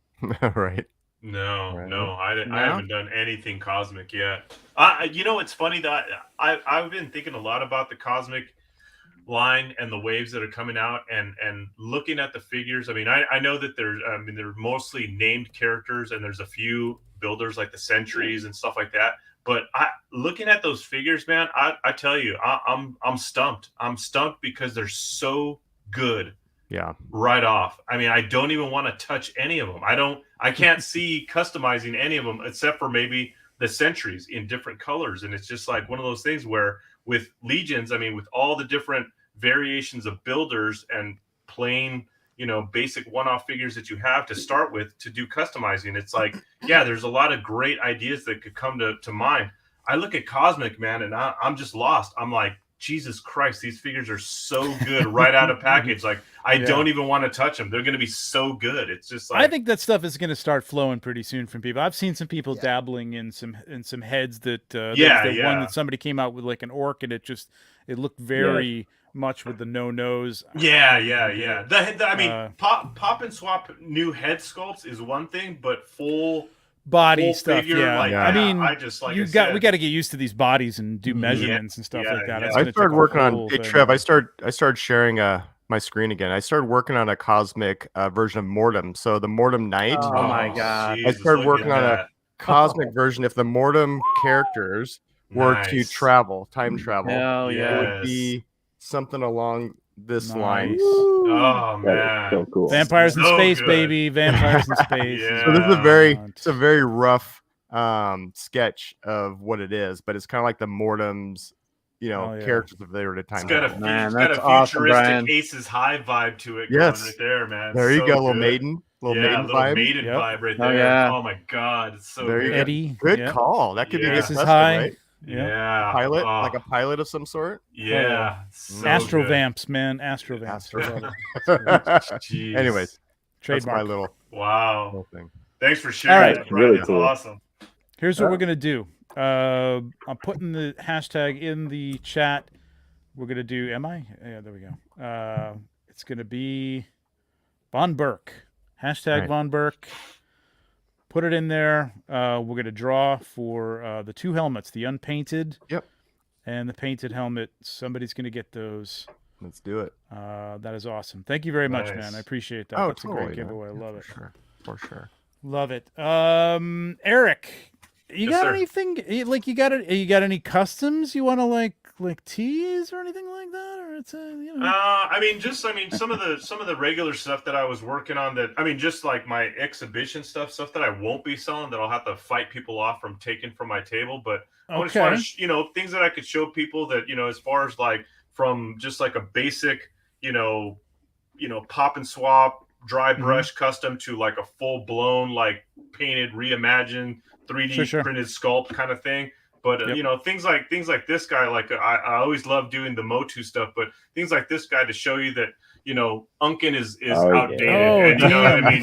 right. No, Right. no, I No? haven't done anything cosmic yet. It's funny that I've been thinking a lot about the cosmic line and the waves that are coming out, and looking at the figures. I mean, I know that they're mostly named characters, and there's a few builders like the Sentries and stuff like that. But looking at those figures, man, I tell you, I'm stumped. I'm stumped because they're so good. Yeah. Right off. I mean, I don't even want to touch any of them. I can't see customizing any of them except for maybe the Sentries in different colors. And it's just like one of those things where with Legions, I mean, with all the different variations of builders and plain, basic one-off figures that you have to start with to do customizing, it's like, yeah, there's a lot of great ideas that could come to mind. I look at Cosmic, man, and I'm just lost. I'm like, Jesus Christ, these figures are so good right out of package. Like, I don't even want to touch them. They're going to be so good. It's just like, I think that stuff is going to start flowing pretty soon from people. I've seen some people dabbling in some heads that there was one that somebody came out with like an orc, and it looked very much with the nose. Yeah. I mean, pop and swap new head sculpts is one thing, but full body stuff. figure, Yeah. like, I mean, I just like we got to get used to these bodies and do measurements and stuff like that. That's I gonna started take a working on. whole Hey, thing. Trev, I started sharing my screen again. I started working on a cosmic version of Mortem. So the Mortem Knight. Oh my God. Jesus, I started look working at on a that. cosmic version. If the Mortem characters were to Nice. time travel, Hell it yeah. would be something along this line. Nice. Oh That man, is so cool. Vampires in So space, good. baby. Vampires in space. Yeah. So this is a very want. it's a very rough sketch of what it is, but it's kind of like the Mortem's yeah. characters if they were to time It's got travel. Man, it's got that's a awesome, futuristic Brian. Aces High vibe to it. Yes. Going right there, man. There you So go, little good. maiden little vibe. maiden Yep. vibe right Oh, there. yeah. Oh my God, it's so There you good. go. Eddie. Good yeah. call. That could be Yeah. a Aces custom, High. right? Yeah, Pilot, Oh, like a pilot of some sort. yeah. So Astro good. Vamps, man. Astro Vamps. Astro- Jeez. Anyways, that's my Trademark. Wow. little thing. Thanks for sharing All right. that, Brian. Really That's cool. awesome. Here's what we're gonna do. I'm putting the hashtag in the chat. We're gonna do. Am I? Yeah, there we go. It's gonna be Von Burke. Hashtag Right. Von Burke. Put it in there. We're gonna draw for the two helmets, the unpainted. Yep. And the painted helmet. Somebody's gonna get those. Let's do it. That is awesome. Thank you very much, Nice. man. I appreciate that. Oh, That's a totally, great man. giveaway. I love it. For sure. Love it. Eric, you Yes, got sir. anything like you got any customs you want to like tease or anything like that, or it's I mean, some of the regular stuff that I was working on just like my exhibition stuff that I won't be selling, that I'll have to fight people off from taking from my table. But I just Okay. want to, things that I could show people that, as far as like from just like a basic, pop and swap, dry brush custom to like a full blown, like painted, reimagined, 3D Sure. printed sculpt kind of thing. But Yep. things like this guy, like I always love doing the Motu stuff, but things like this guy to show you that Unkin is Oh, yeah. outdated, Oh, and you know what I damn. mean.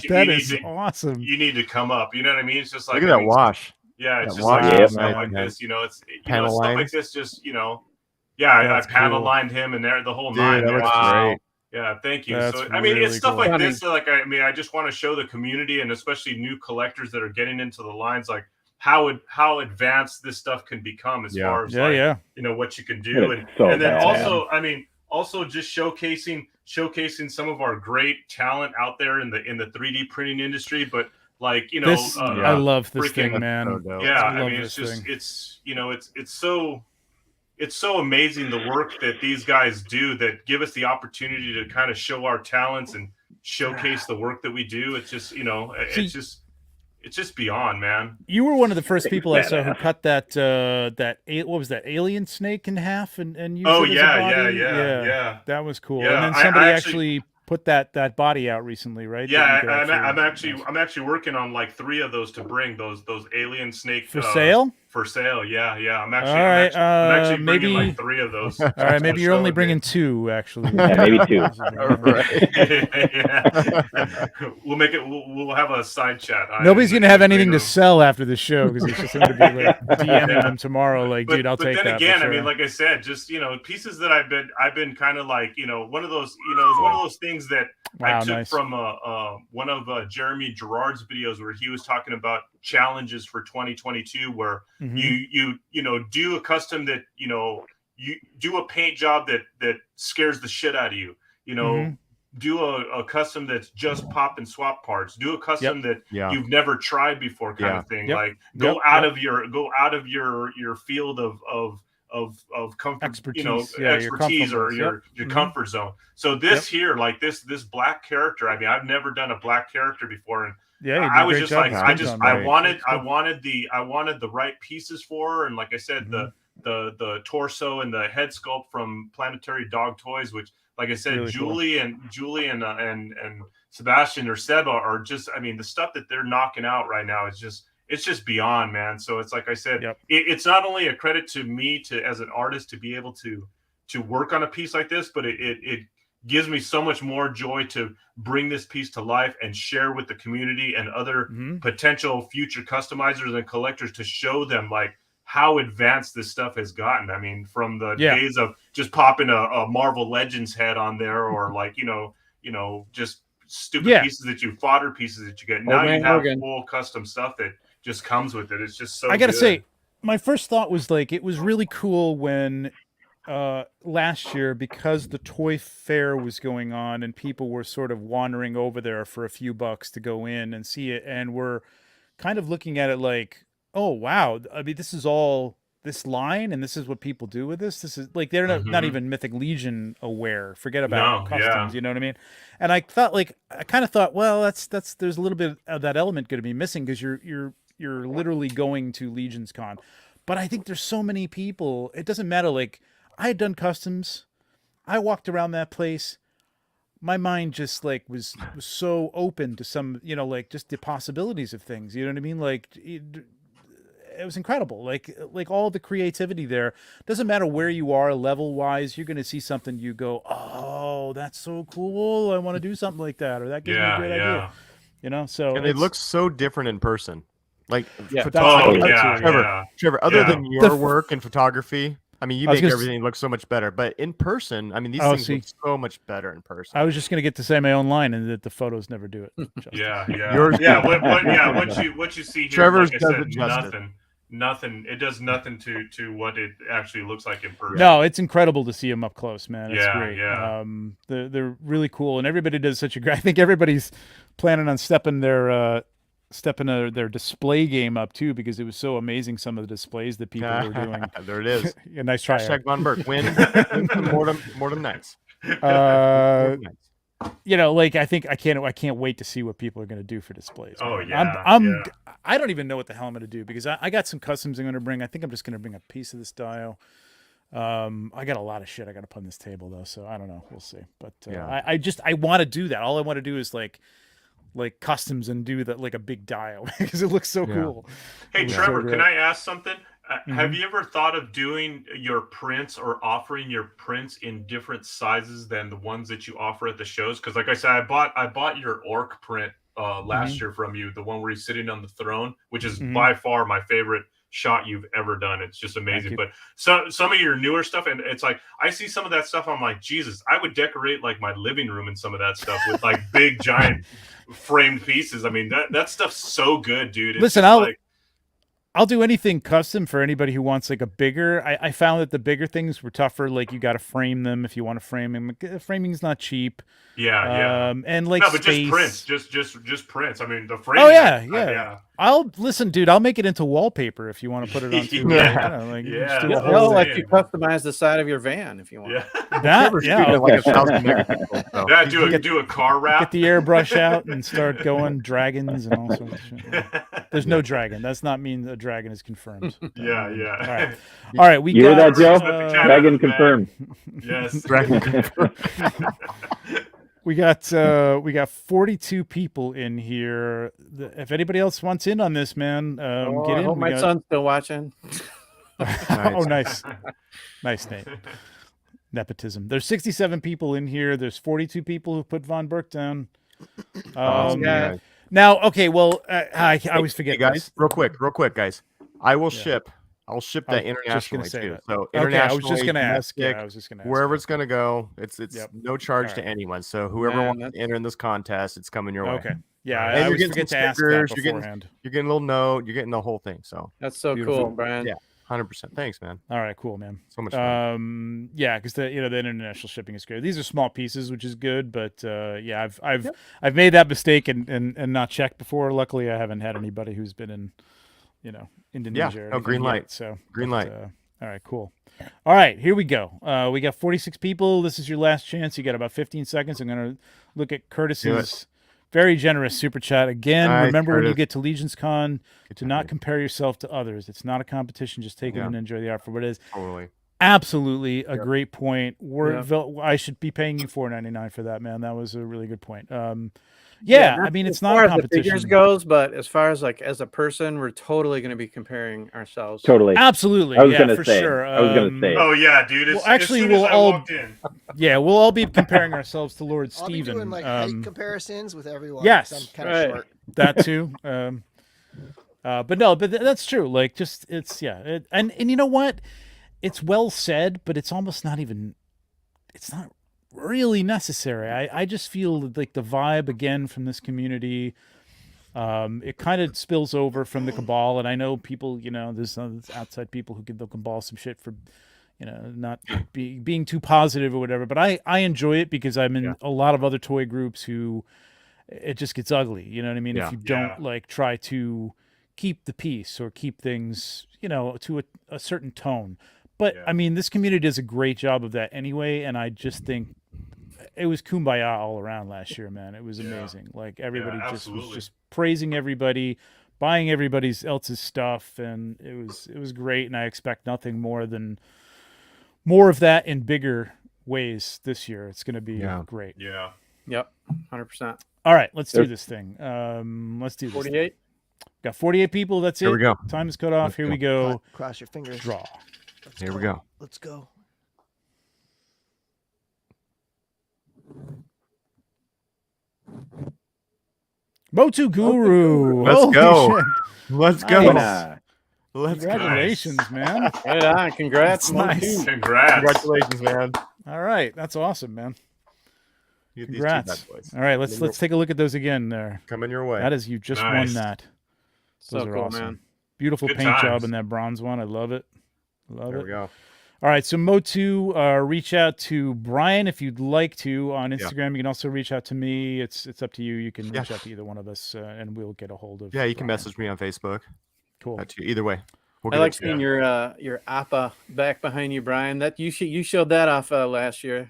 That is awesome. You need to come up. You know what I mean? It's just like Look at that wash. yeah, it's that just like wash stuff is like nice, man. this. It's Panel stuff like lines. this. Just Yeah, I That's panel cool. lined him and there the whole Dude, nine. that man. looks Wow. great. Yeah, thank you. That's So I mean, really it's stuff cool. like this. Like I just want to show the community and especially new collectors that are getting into the lines, like how advanced this stuff can become as far as what you can do, It's so and then bad. also, I mean, also just showcasing some of our great talent out there in the 3D printing industry, but like This I love this thing, freaking- man. So dope. yeah, I I love mean, this it's just thing. it's so amazing the work that these guys do that give us the opportunity to kind of show our talents and showcase the work that we do. It's just it's just beyond, man. You were one of the first people I saw who badass. cut what was that alien snake in half and used Oh it as a body? yeah. That was cool. Yeah, and then I somebody actually actually put that body out recently, right? Yeah, That you could I'm actually working on like 3 of those to bring those alien snake for sale. For sale, yeah. I'm actually, All right, I'm actually bringing maybe- like 3 of those. All right, maybe to you're show only again. bringing 2, actually. Yeah, maybe 2. Yeah. We'll make it. We'll have a side chat. Nobody's gonna have anything to them. sell after the show because it's just gonna be like DMing them tomorrow. Like, dude, I'll take that. But then again, for I mean, sure. like I said, just pieces that I've been kind of like one of those one of those things that I Wow, took nice. from one of Jeremy Gerard's videos where he was talking about challenges for 2022, where Mhm. you do a custom that you do a paint job that scares the shit out of you. Mhm. Do a custom that's just pop and swap parts. Do a custom that you've never tried before, kind of thing. Yep. Like go out of your field of comfort, Expertise. Yeah, your expertise or comfort your Mhm. comfort zone. So this here, like this black character. I mean, I've never done a black character before, and Yeah, you did I a was great just job like, with I skin tone, I right? wanted That's I wanted the right pieces for her, and like I said, the torso and the head sculpt from Planetary Dog Toys, which, like I said, Really cool. Julie and Sebastian or Seba are just, I mean, the stuff that they're knocking out right now is just beyond, man. So it's like I said, it's not only a credit to me as an artist to be able to work on a piece like this, but it gives me so much more joy to bring this piece to life and share with the community and other potential future customizers and collectors to show them like how advanced this stuff has gotten. I mean, from the days of just popping a Marvel Legends head on there, or like, just stupid pieces fodder pieces that you get. Now you have full custom stuff that just comes with it. It's just so I gotta good. say, my first thought was like, it was really cool when last year, because the toy fair was going on and people were sort of wandering over there for a few bucks to go in and see it, and we're kind of looking at it like, oh wow, I mean, this is all this line and this is what people do with this. This is like, they're not even Mythic Legion aware. Forget about customs, you know what I mean? And I kind of thought, well, that's there's a little bit of that element going to be missing because you're literally going to LegionsCon. But I think there's so many people, it doesn't matter. Like, I had done customs. I walked around that place. My mind just like was so open to some, like just the possibilities of things. You know what I mean? Like it was incredible. Like all the creativity there. Doesn't matter where you are level wise. You're going to see something you go, oh, that's so cool. I want to do something like that, or that gives me a great idea. So and it looks so different in person. Like Trevor, other than your work in photography, I mean, you make everything look so much better, but in person, I mean, these things look so much better in person. I was just going to get to say my own line, and that the photos never do it. What you see here, Trevor's like I said, nothing. It does nothing to what it actually looks like in person. No, it's incredible to see them up close, man. It's great. Yeah. They're really cool, and everybody does such a great. I think everybody's planning on stepping their display game up too, because it was so amazing, some of the displays that people were doing. There it is. Yeah, nice try. Hashtag Von Burke win Mortem Knights. Like I think I can't wait to see what people are going to do for displays. Oh yeah, I don't even know what the hell I'm going to do, because I got some customs I'm going to bring. I think I'm just going to bring a piece of this dial. I got a lot of shit I got to put on this table though, so I don't know. We'll see. But I want to do that. All I want to do is like customs and do that, like a big dial, because it looks so cool. Hey Trevor, can I ask something? Have you ever thought of doing your prints or offering your prints in different sizes than the ones that you offer at the shows? Because like I said, I bought your orc print last year from you, the one where he's sitting on the throne, which is by far my favorite shot you've ever done. It's just amazing. you. But some of your newer stuff, and it's like I see some of that stuff, I'm like, Jesus, I would decorate like my living room and some of that stuff with like big giant framed pieces. I mean, that stuff's so good, dude. It's Listen, just I'll do anything custom for anybody who wants like a bigger. I found that the bigger things were tougher. Like you got to frame them if you want to frame them. Framing's not cheap. yeah. And like No, but space. just prints, just prints. I mean, the frame. Oh yeah. I'll listen, dude. I'll make it into wallpaper if you want to put it on. Like you customize the side of your van if you want. That, like 1,000 megapixels. So. Yeah, do a car wrap. Get the airbrush out and start going dragons and all sorts of shit. There's no dragon. That's not mean a dragon is confirmed. Yeah. All right. We You hear got that, Joe? Dragon confirmed. Yes. Dragon confirmed. We got 42 people in here. If anybody else wants in on this, man, get I in. hope my son's still watching. Oh, nice, Nate. Nepotism. There's 67 people in here. There's 42 people who put Von Burke down. Now, okay, well, I always forget, guys. Real quick, guys. I'll ship that internationally too. That. So okay, internationally, I was just gonna ask. Yeah, I was just gonna ask. Wherever it's gonna go, it's no charge to anyone. So whoever wants to enter in this contest, it's coming your way. Okay. Yeah, and I always forget to ask that beforehand. You're getting a little note. You're getting the whole thing. So that's so beautiful. Cool, Brian. Yeah. 100%. Thanks, man. All right, cool, man. So much fun. Yeah, because the international shipping is good. These are small pieces, which is good, but I've made that mistake and not checked before. Luckily, I haven't had anybody who's been in, Indonesia. Yeah, green light. So green light. All right, cool. All right, here we go. We got 46 people. This is your last chance. You got about 15 seconds. I'm gonna look at Curtis's very generous super chat again. Nice, remember Curtis. when you get to LegionsCon to not compare yourself to others. It's not a competition. Just take it and enjoy the art for what it is. Totally. Absolutely a great point. I should be paying you $4.99 for that, man. That was a really good point. I mean, it's not a competition. As figures goes, but as far as like as a person, we're totally going to be comparing ourselves. Totally. Absolutely. I was gonna for say. sure. I was gonna say. Oh yeah, dude. Well, actually, as soon as I walked in. Yeah, we'll all be comparing ourselves to Lord I'll be Steven. doing like height comparisons with everyone. Yes, I'm kind of short. That too. But that's true. Like, just and you know what? It's well said, but it's almost not even. It's not really necessary. I just feel like the vibe again from this community. It kind of spills over from the cabal, and I know people. There's outside people who give the cabal some shit for. Not being too positive or whatever, but I enjoy it because I'm in a lot of other toy groups who it just gets ugly. You know what I mean? If you don't like try to keep the peace or keep things, to a certain tone. But I mean, this community does a great job of that anyway. And I just think it was kumbaya all around last year, man. It was amazing. Like everybody was just praising everybody, buying everybody else's stuff. And it was great. And I expect nothing more of that in bigger ways this year. It's going to be great. Yeah. Yep. 100%. All right, let's do this thing. Let's do this. 48. Got 48 people. That's it. Here we go. Time is cut off. Here we go. Cross your fingers. Draw. Here we go. Let's go. Motu Guru. Let's Holy go. shit. Let's go. Nice. Let's go. Congratulations, man. Right on. Congrats. Nice. Congrats. Congratulations, man. All right, that's awesome, man. You get these two Congrats. bad boys. All right, let's take a look at those again there. Coming your way. That is, you just won Nice. that. Those So are cool, awesome. man. Beautiful Good paint job times. in that bronze one. I love it. Love There it. we go. All right, so Motu, reach out to Brian if you'd like to on Instagram. You can also reach out to me. It's up to you. You can reach out to either one of us, and we'll get a hold of. Yeah, you can Brian. message me on Facebook. Cool. Either way. We'll I get like it to seeing you. your APA back behind you, Brian. That you showed that off last year.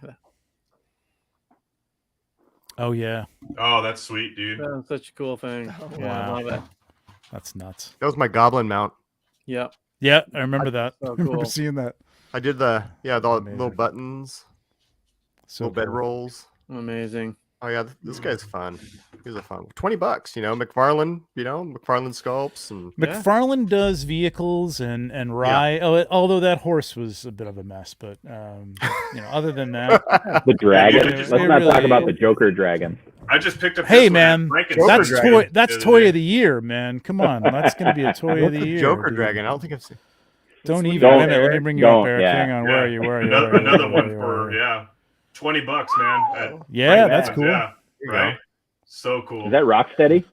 Oh yeah, Oh, that's sweet, dude. That was such a cool thing. Wow. I love it. that's nuts. That was my goblin mount. Yep. Yeah, I remember that. So I remember cool. seeing that. I did the Amazing. little buttons, So little bed cool. rolls. Amazing. Oh yeah, this guy's fun. He's a fun. $20, McFarlane, McFarlane sculpts and McFarlane does vehicles and Rye. Oh, although that horse was a bit of a mess, but other than that, The dragon. Yeah, Let's not talk about the Joker dragon. I just picked up. Hey, this one at man, Frankenstein that's Dragon toy. That's the other toy day. of the year, man. Come on, that's gonna be a toy of the year. Joker dude. Dragon. I don't think I've seen. Don't Which even. one, Wait a minute, let me Eric? bring you up, Don't, Eric. yeah. Hang on. Where are you? Where are you? Where are you? Another Where are one you? for $20, man. At Yeah, that's Frankenstein's, cool. Yeah, you right. So cool. Is that Rocksteady?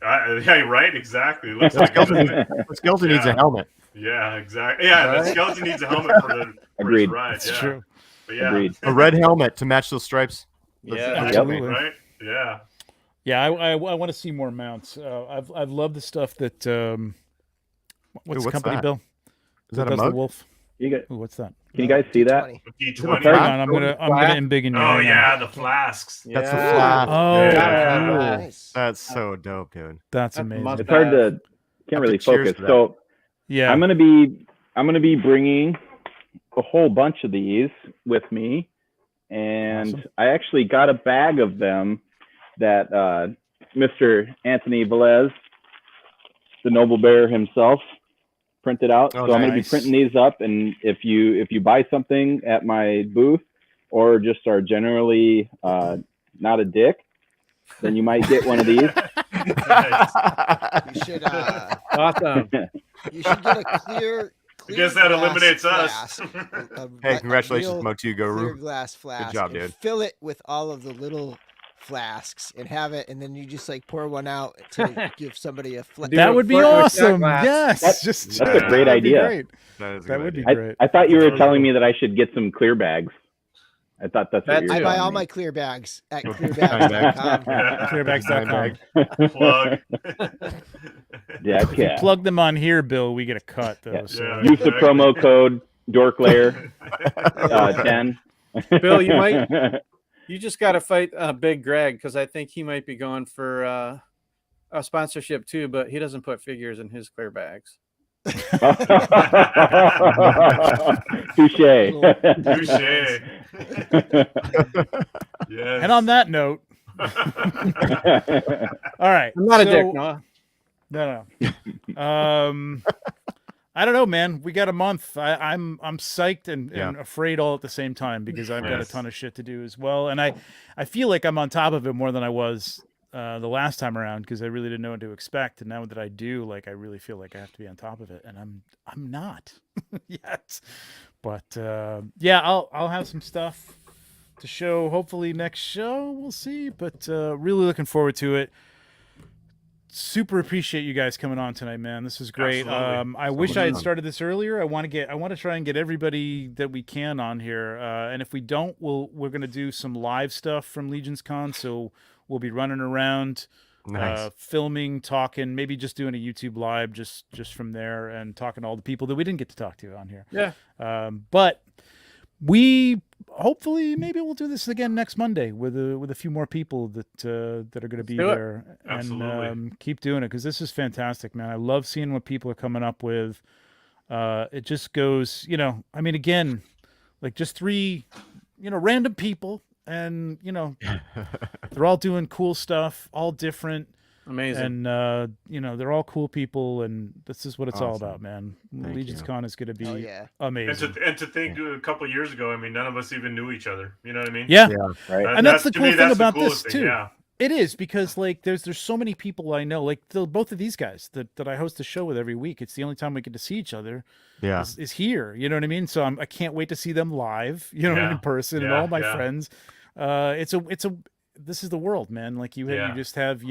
Yeah, right. Exactly. Looks The like skeleton, it, needs, doesn't it? the skeleton needs a Yeah. helmet. Yeah, exactly. Yeah, Right. the skeleton needs a helmet for his Agreed. ride. That's Yeah. true. But yeah. Agreed. A red helmet to match those stripes. Yeah. Absolutely. Right. Yeah. Yeah, I want to see more mounts. I've loved the stuff that what's the what's company, that? Bill? Is that a does mug? the wolf? Ooh, What's that? can you guys see that? D20. D20. Hang Flask? on, I'm gonna embiggen you. Oh Hang on. yeah, the flasks. That's the Yeah. flash. Oh, Yeah. cool. Nice. That's so dope, dude. That's That's a amazing. must- It's hard to can't really cheers focus. for that. So Yeah. I'm gonna be bringing a whole bunch of these with me, and Awesome. I actually got a bag of them that Mr. Anthony Velez, the Noble Bear himself, printed out. Oh, So I'm gonna be nice. printing these up, and if you buy something at my booth or just are generally not a dick, then you might get one of these. You should Awesome. you should get a clear. I guess that glass eliminates us. flask, Hey, a congratulations, real Motu Clear Guru. glass flask. job, and dude. Fill it with all of the little flasks and have it, and then you just like pour one out to give somebody a flask. Do That a would be flirt with that awesome. glass. Yes. That's- just that's a great that would be idea. great. That is a That good would be idea. great. I thought you were Very telling cool. me that I should get some clear bags. I thought that's what That you were I too. buy telling all me. my clear bags at Yeah. clearbags.com. Clearbags.com. Plug. Yeah, If you plug them on here, Bill, we get a cut though. Yeah. So. Yeah. Use the promo code DorkLayer 10. Bill, you just got to fight Big Greg because I think he might be going for a sponsorship too, but he doesn't put figures in his clear bags. Touche. Touche. Yes. And on that note, all right. I'm not a so- dick, Noah. No. I don't know, man. We got a month. I'm psyched and afraid all at the same time because I've got a Yes. ton of shit to do as well. And I feel like I'm on top of it more than I was the last time around because I really didn't know what to expect. And now that I do, like, I really feel like I have to be on top of it, and I'm not yet. But yeah, I'll have some stuff to show. Hopefully next show, we'll see. But really looking forward to it. Super appreciate you guys coming on tonight, man. This is great. Absolutely. I wish I had started this earlier. I want to try and get everybody that we can on here. And if we don't, we're gonna do some live stuff from LegionsCon. So we'll be running around, Nice. filming, talking, maybe just doing a YouTube live just from there and talking to all the people that we didn't get to talk to on here. Yeah. But we hopefully maybe we'll do this again next Monday with a few more people that are going to be do it. there, Absolutely. and keep doing it because this is fantastic, man. I love seeing what people are coming up with. It just goes, I mean, again, like just three, random people, and they're all doing cool stuff, all different. Amazing. And they're all cool people, and this is what it's all Awesome. about, man. Thank you. LegionsCon is going to be Oh yeah. amazing. And to think a couple years ago, I mean, none of us even knew each other. You know what I mean? Yeah, Right. And that's the to cool me, thing that's the about this, coolest thing, too. Yeah. it is because like there's so many people I know, like both of these guys that I host the show with every week. It's the only time we get to see each other. Yeah. Is here. You know what I mean? So I can't wait to see them live. You know, Yeah. in person, and Yeah, all my yeah. friends. This is the world, man. Like you Yeah. just have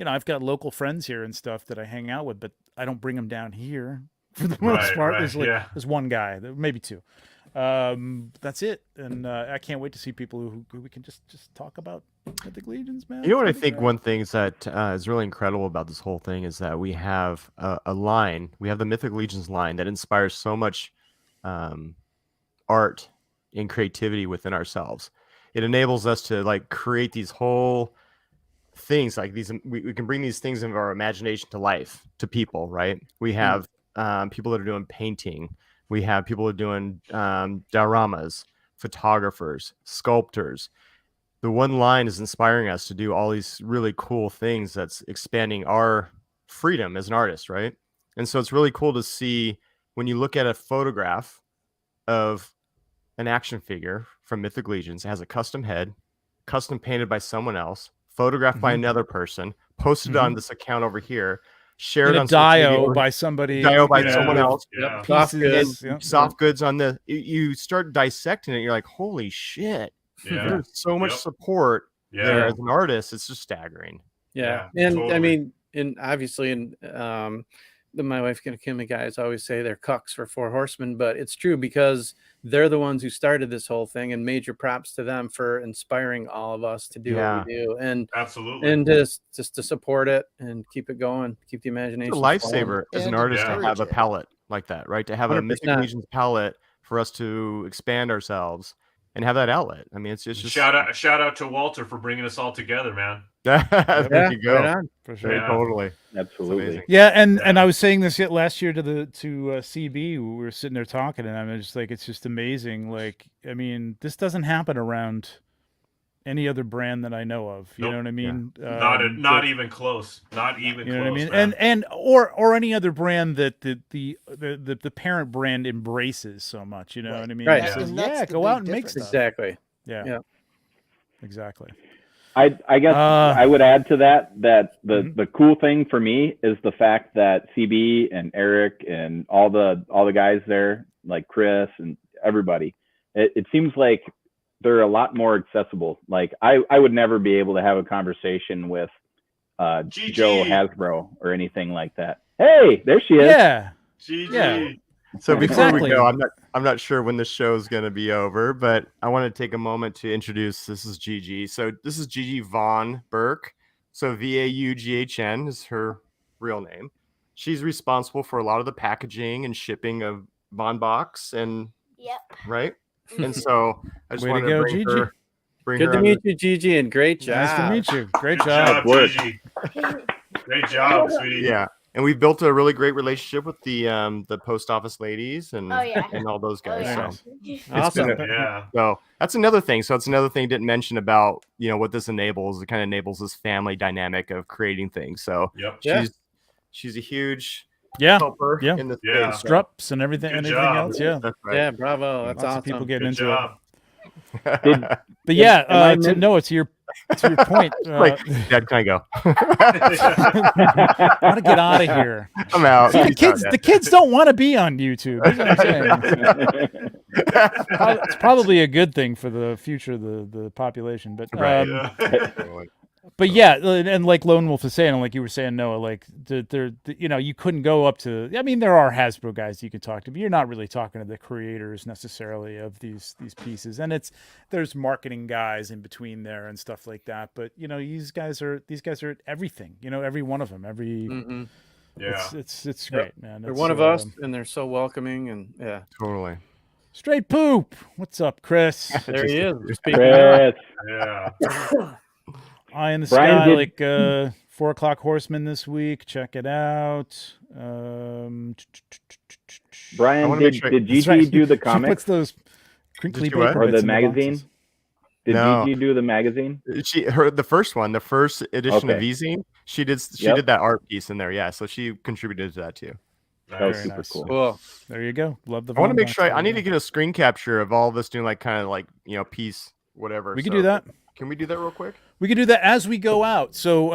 I've got local friends here and stuff that I hang out with, but I don't bring them down here for the most Right, part. right, yeah. There's one guy, maybe two. That's it, and I can't wait to see people who we can just talk about Mythic Legions, man. You know what I It's gonna be think? great. One thing that is really incredible about this whole thing is that we have a line. We have the Mythic Legions line that inspires so much art and creativity within ourselves. It enables us to like create these whole things like these. We can bring these things of our imagination to life to people, right? We have people that are doing painting. We have people that are doing dioramas, photographers, sculptors. The one line is inspiring us to do all these really cool things that's expanding our freedom as an artist, right? And so it's really cool to see when you look at a photograph of an action figure from Mythic Legions. It has a custom head, custom painted by someone else, photographed by another person, posted on this account over here, shared In a on social media dio over- by somebody. dio by you know, someone with else. Yeah. Soft Pieces. goods. Yeah. Soft goods on the. You start dissecting it, you're like, holy shit! Yeah. There's so much Yep. support there Yeah. as an artist. It's just staggering. Yeah, Yeah, and I totally. mean, and obviously, my wife and Kim, the guys always say they're cucks for Four Horsemen, but it's true because they're the ones who started this whole thing, and major props to them for inspiring all of us to do what we do, and Absolutely. just to support it and keep it going, keep the imagination. It's a lifesaver as an And artist to encourage have a it. palette like that, right? To have a Mythic 100%. Legions palette for us to expand ourselves and have that outlet. I mean, it's just Shout out to Walter for bringing us all together, man. there Yeah, you go. right on. For sure. Very Yeah. totally. Absolutely. amazing. Yeah, and Yeah. I was saying this last year to CB. We were sitting there talking, and I'm just like, it's just amazing. Like, I mean, this doesn't happen around any other brand that I know of. You Nope. know what I mean? Not even close. Not even You know close. what I mean? Man. And or any other brand that the parent brand embraces so much. You know Right. what I mean? Right. It says, And that's yeah, the go big out and make difference. stuff. Exactly. Yeah. Yeah. Exactly. I guess I would add to that the cool thing for me is the fact that CB and Eric and all the guys there, like Chris and everybody, it seems like they're a lot more accessible. Like I would never be able to have a conversation with GG. Joe Hasbro or anything like that. Hey, there she is. Yeah. GG. Yeah. So before Exactly. we go, I'm not sure when the show is going to be over, but I want to take a moment to introduce. This is Gigi. So this is Gigi Vaughn Burke. So VAUGHN is her real name. She's responsible for a lot of the packaging and shipping of Vaughn Box, and right. And so I just Way to wanted go, to bring Gigi. her. Bring Good her to on meet you, Gigi, and great job. Nice to meet you. Great Good job. job, work. Gigi. Great job, sweetie. Yeah, and we've built a really great relationship with the post office ladies and and all those guys. yeah. So. Awesome. been Yeah. So that's another thing. So it's another thing I didn't mention about, what this enables. It kind of enables this family dynamic of creating things. So Yep. Yeah. she's a huge Yeah. helper Yeah. in this Yeah. space. So Strups and everything Good and everything job. else. Yeah. that's right. Yeah, bravo. That's Lots awesome. of people getting Good into job. it. Did- But yeah, am I to meant- Noah, to your point, Like, Dad, can I go? I want to get out of here. I'm out. See, Peace out, Dad. the kids don't want to be on YouTube. That's what I'm saying. It's probably a good thing for the future of the population. But Right. but yeah, and like Lone Wolf is saying, and like you were saying, Noah, like you couldn't go up to. I mean, there are Hasbro guys you could talk to, but you're not really talking to the creators necessarily of these pieces. And there's marketing guys in between there and stuff like that. But these guys are everything. Every one of them. Mhm. Yeah. It's great, man. They're It's, one of us, and they're so welcoming. And yeah, Totally. Straight poop. What's up, Chris? there he is. Speaking of, Chris. Yeah. Eye in the Brian sky, did- like 4:00 Horsemen this week. Check it out. Brian, wanna make did sure- Gigi That's right. do the She comics puts those crinkly do what? paper or bits the in magazine? boxes. Did No. Gigi do the magazine? The first edition of Okay. V-Zine, she did Yep. that art piece in there. Yeah, so she contributed to that too. That was Nice. Very super nice. cool. cool. There you go. Love the. I want to Von make box. sure I There need you to go. get a screen capture of all of us doing like kind of like piece whatever. We could So do that. Can we do that real quick? We could do that as we go out. So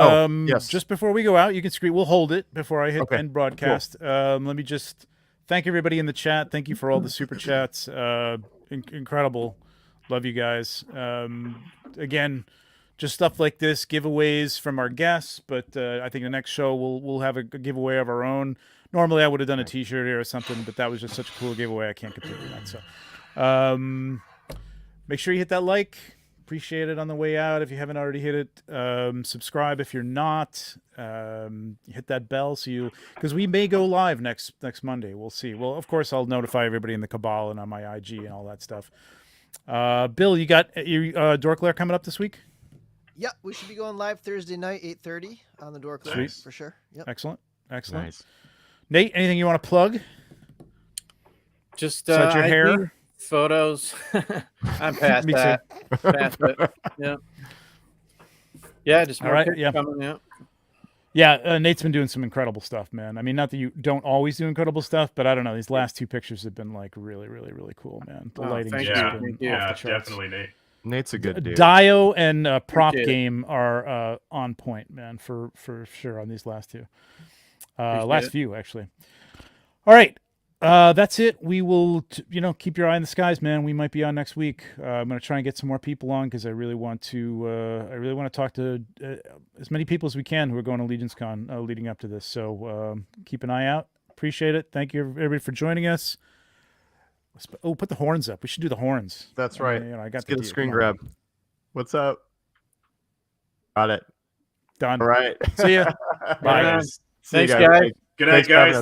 yes. just before we go out, you can screen. We'll hold it before I hit Okay, end broadcast. Let me just thank everybody in the chat. Thank you for all the super chats. Incredible. Love you guys. Again, just stuff like this, giveaways from our guests. But I think the next show we'll have a giveaway of our own. Normally I would have done a T-shirt here or something, but that was just such a cool giveaway. I can't compete with that. So make sure you hit that like. Appreciate it on the way out if you haven't already hit it. Subscribe if you're not. Hit that bell because we may go live next Monday. We'll see. Well, of course I'll notify everybody in the Cabal and on my IG and all that stuff. Bill, you got your Dork Lair coming up this week? Yep, we should be going live Thursday night, 8:30 on the Dork Lair Sweet. for sure. Yep. Excellent. Nice. Nate, anything you want to plug? Just Besides your IG hair? photos. I'm past Me too. that. Past it. Yeah. Yeah, just All more right, pictures yeah. coming. Yeah. Yeah, Nate's been doing some incredible stuff, man. I mean, not that you don't always do incredible stuff, but I don't know. These last two pictures have been like really, really, really cool, man. The Oh, lighting's thank just you. been Thank you. off Yeah, the charts. definitely, Nate. Nate's a good dude. Dio and prop Appreciate it. game are on point, man, for sure on these last two. Appreciate Last it. few, actually. All right. That's it. We will, keep your eye in the skies, man. We might be on next week. I'm going to try and get some more people on because I really want to talk to as many people as we can who are going to LegionsCon leading up to this. So keep an eye out. Appreciate it. Thank you, everybody, for joining us. Oh, put the horns up. We should do the horns. That's right. I got Let's the get a deal. screen Come on. grab. What's up? Got it. Done. All right. See ya. Bye. Yeah. See you Thanks, guys. Good night, Thanks for having guys. us.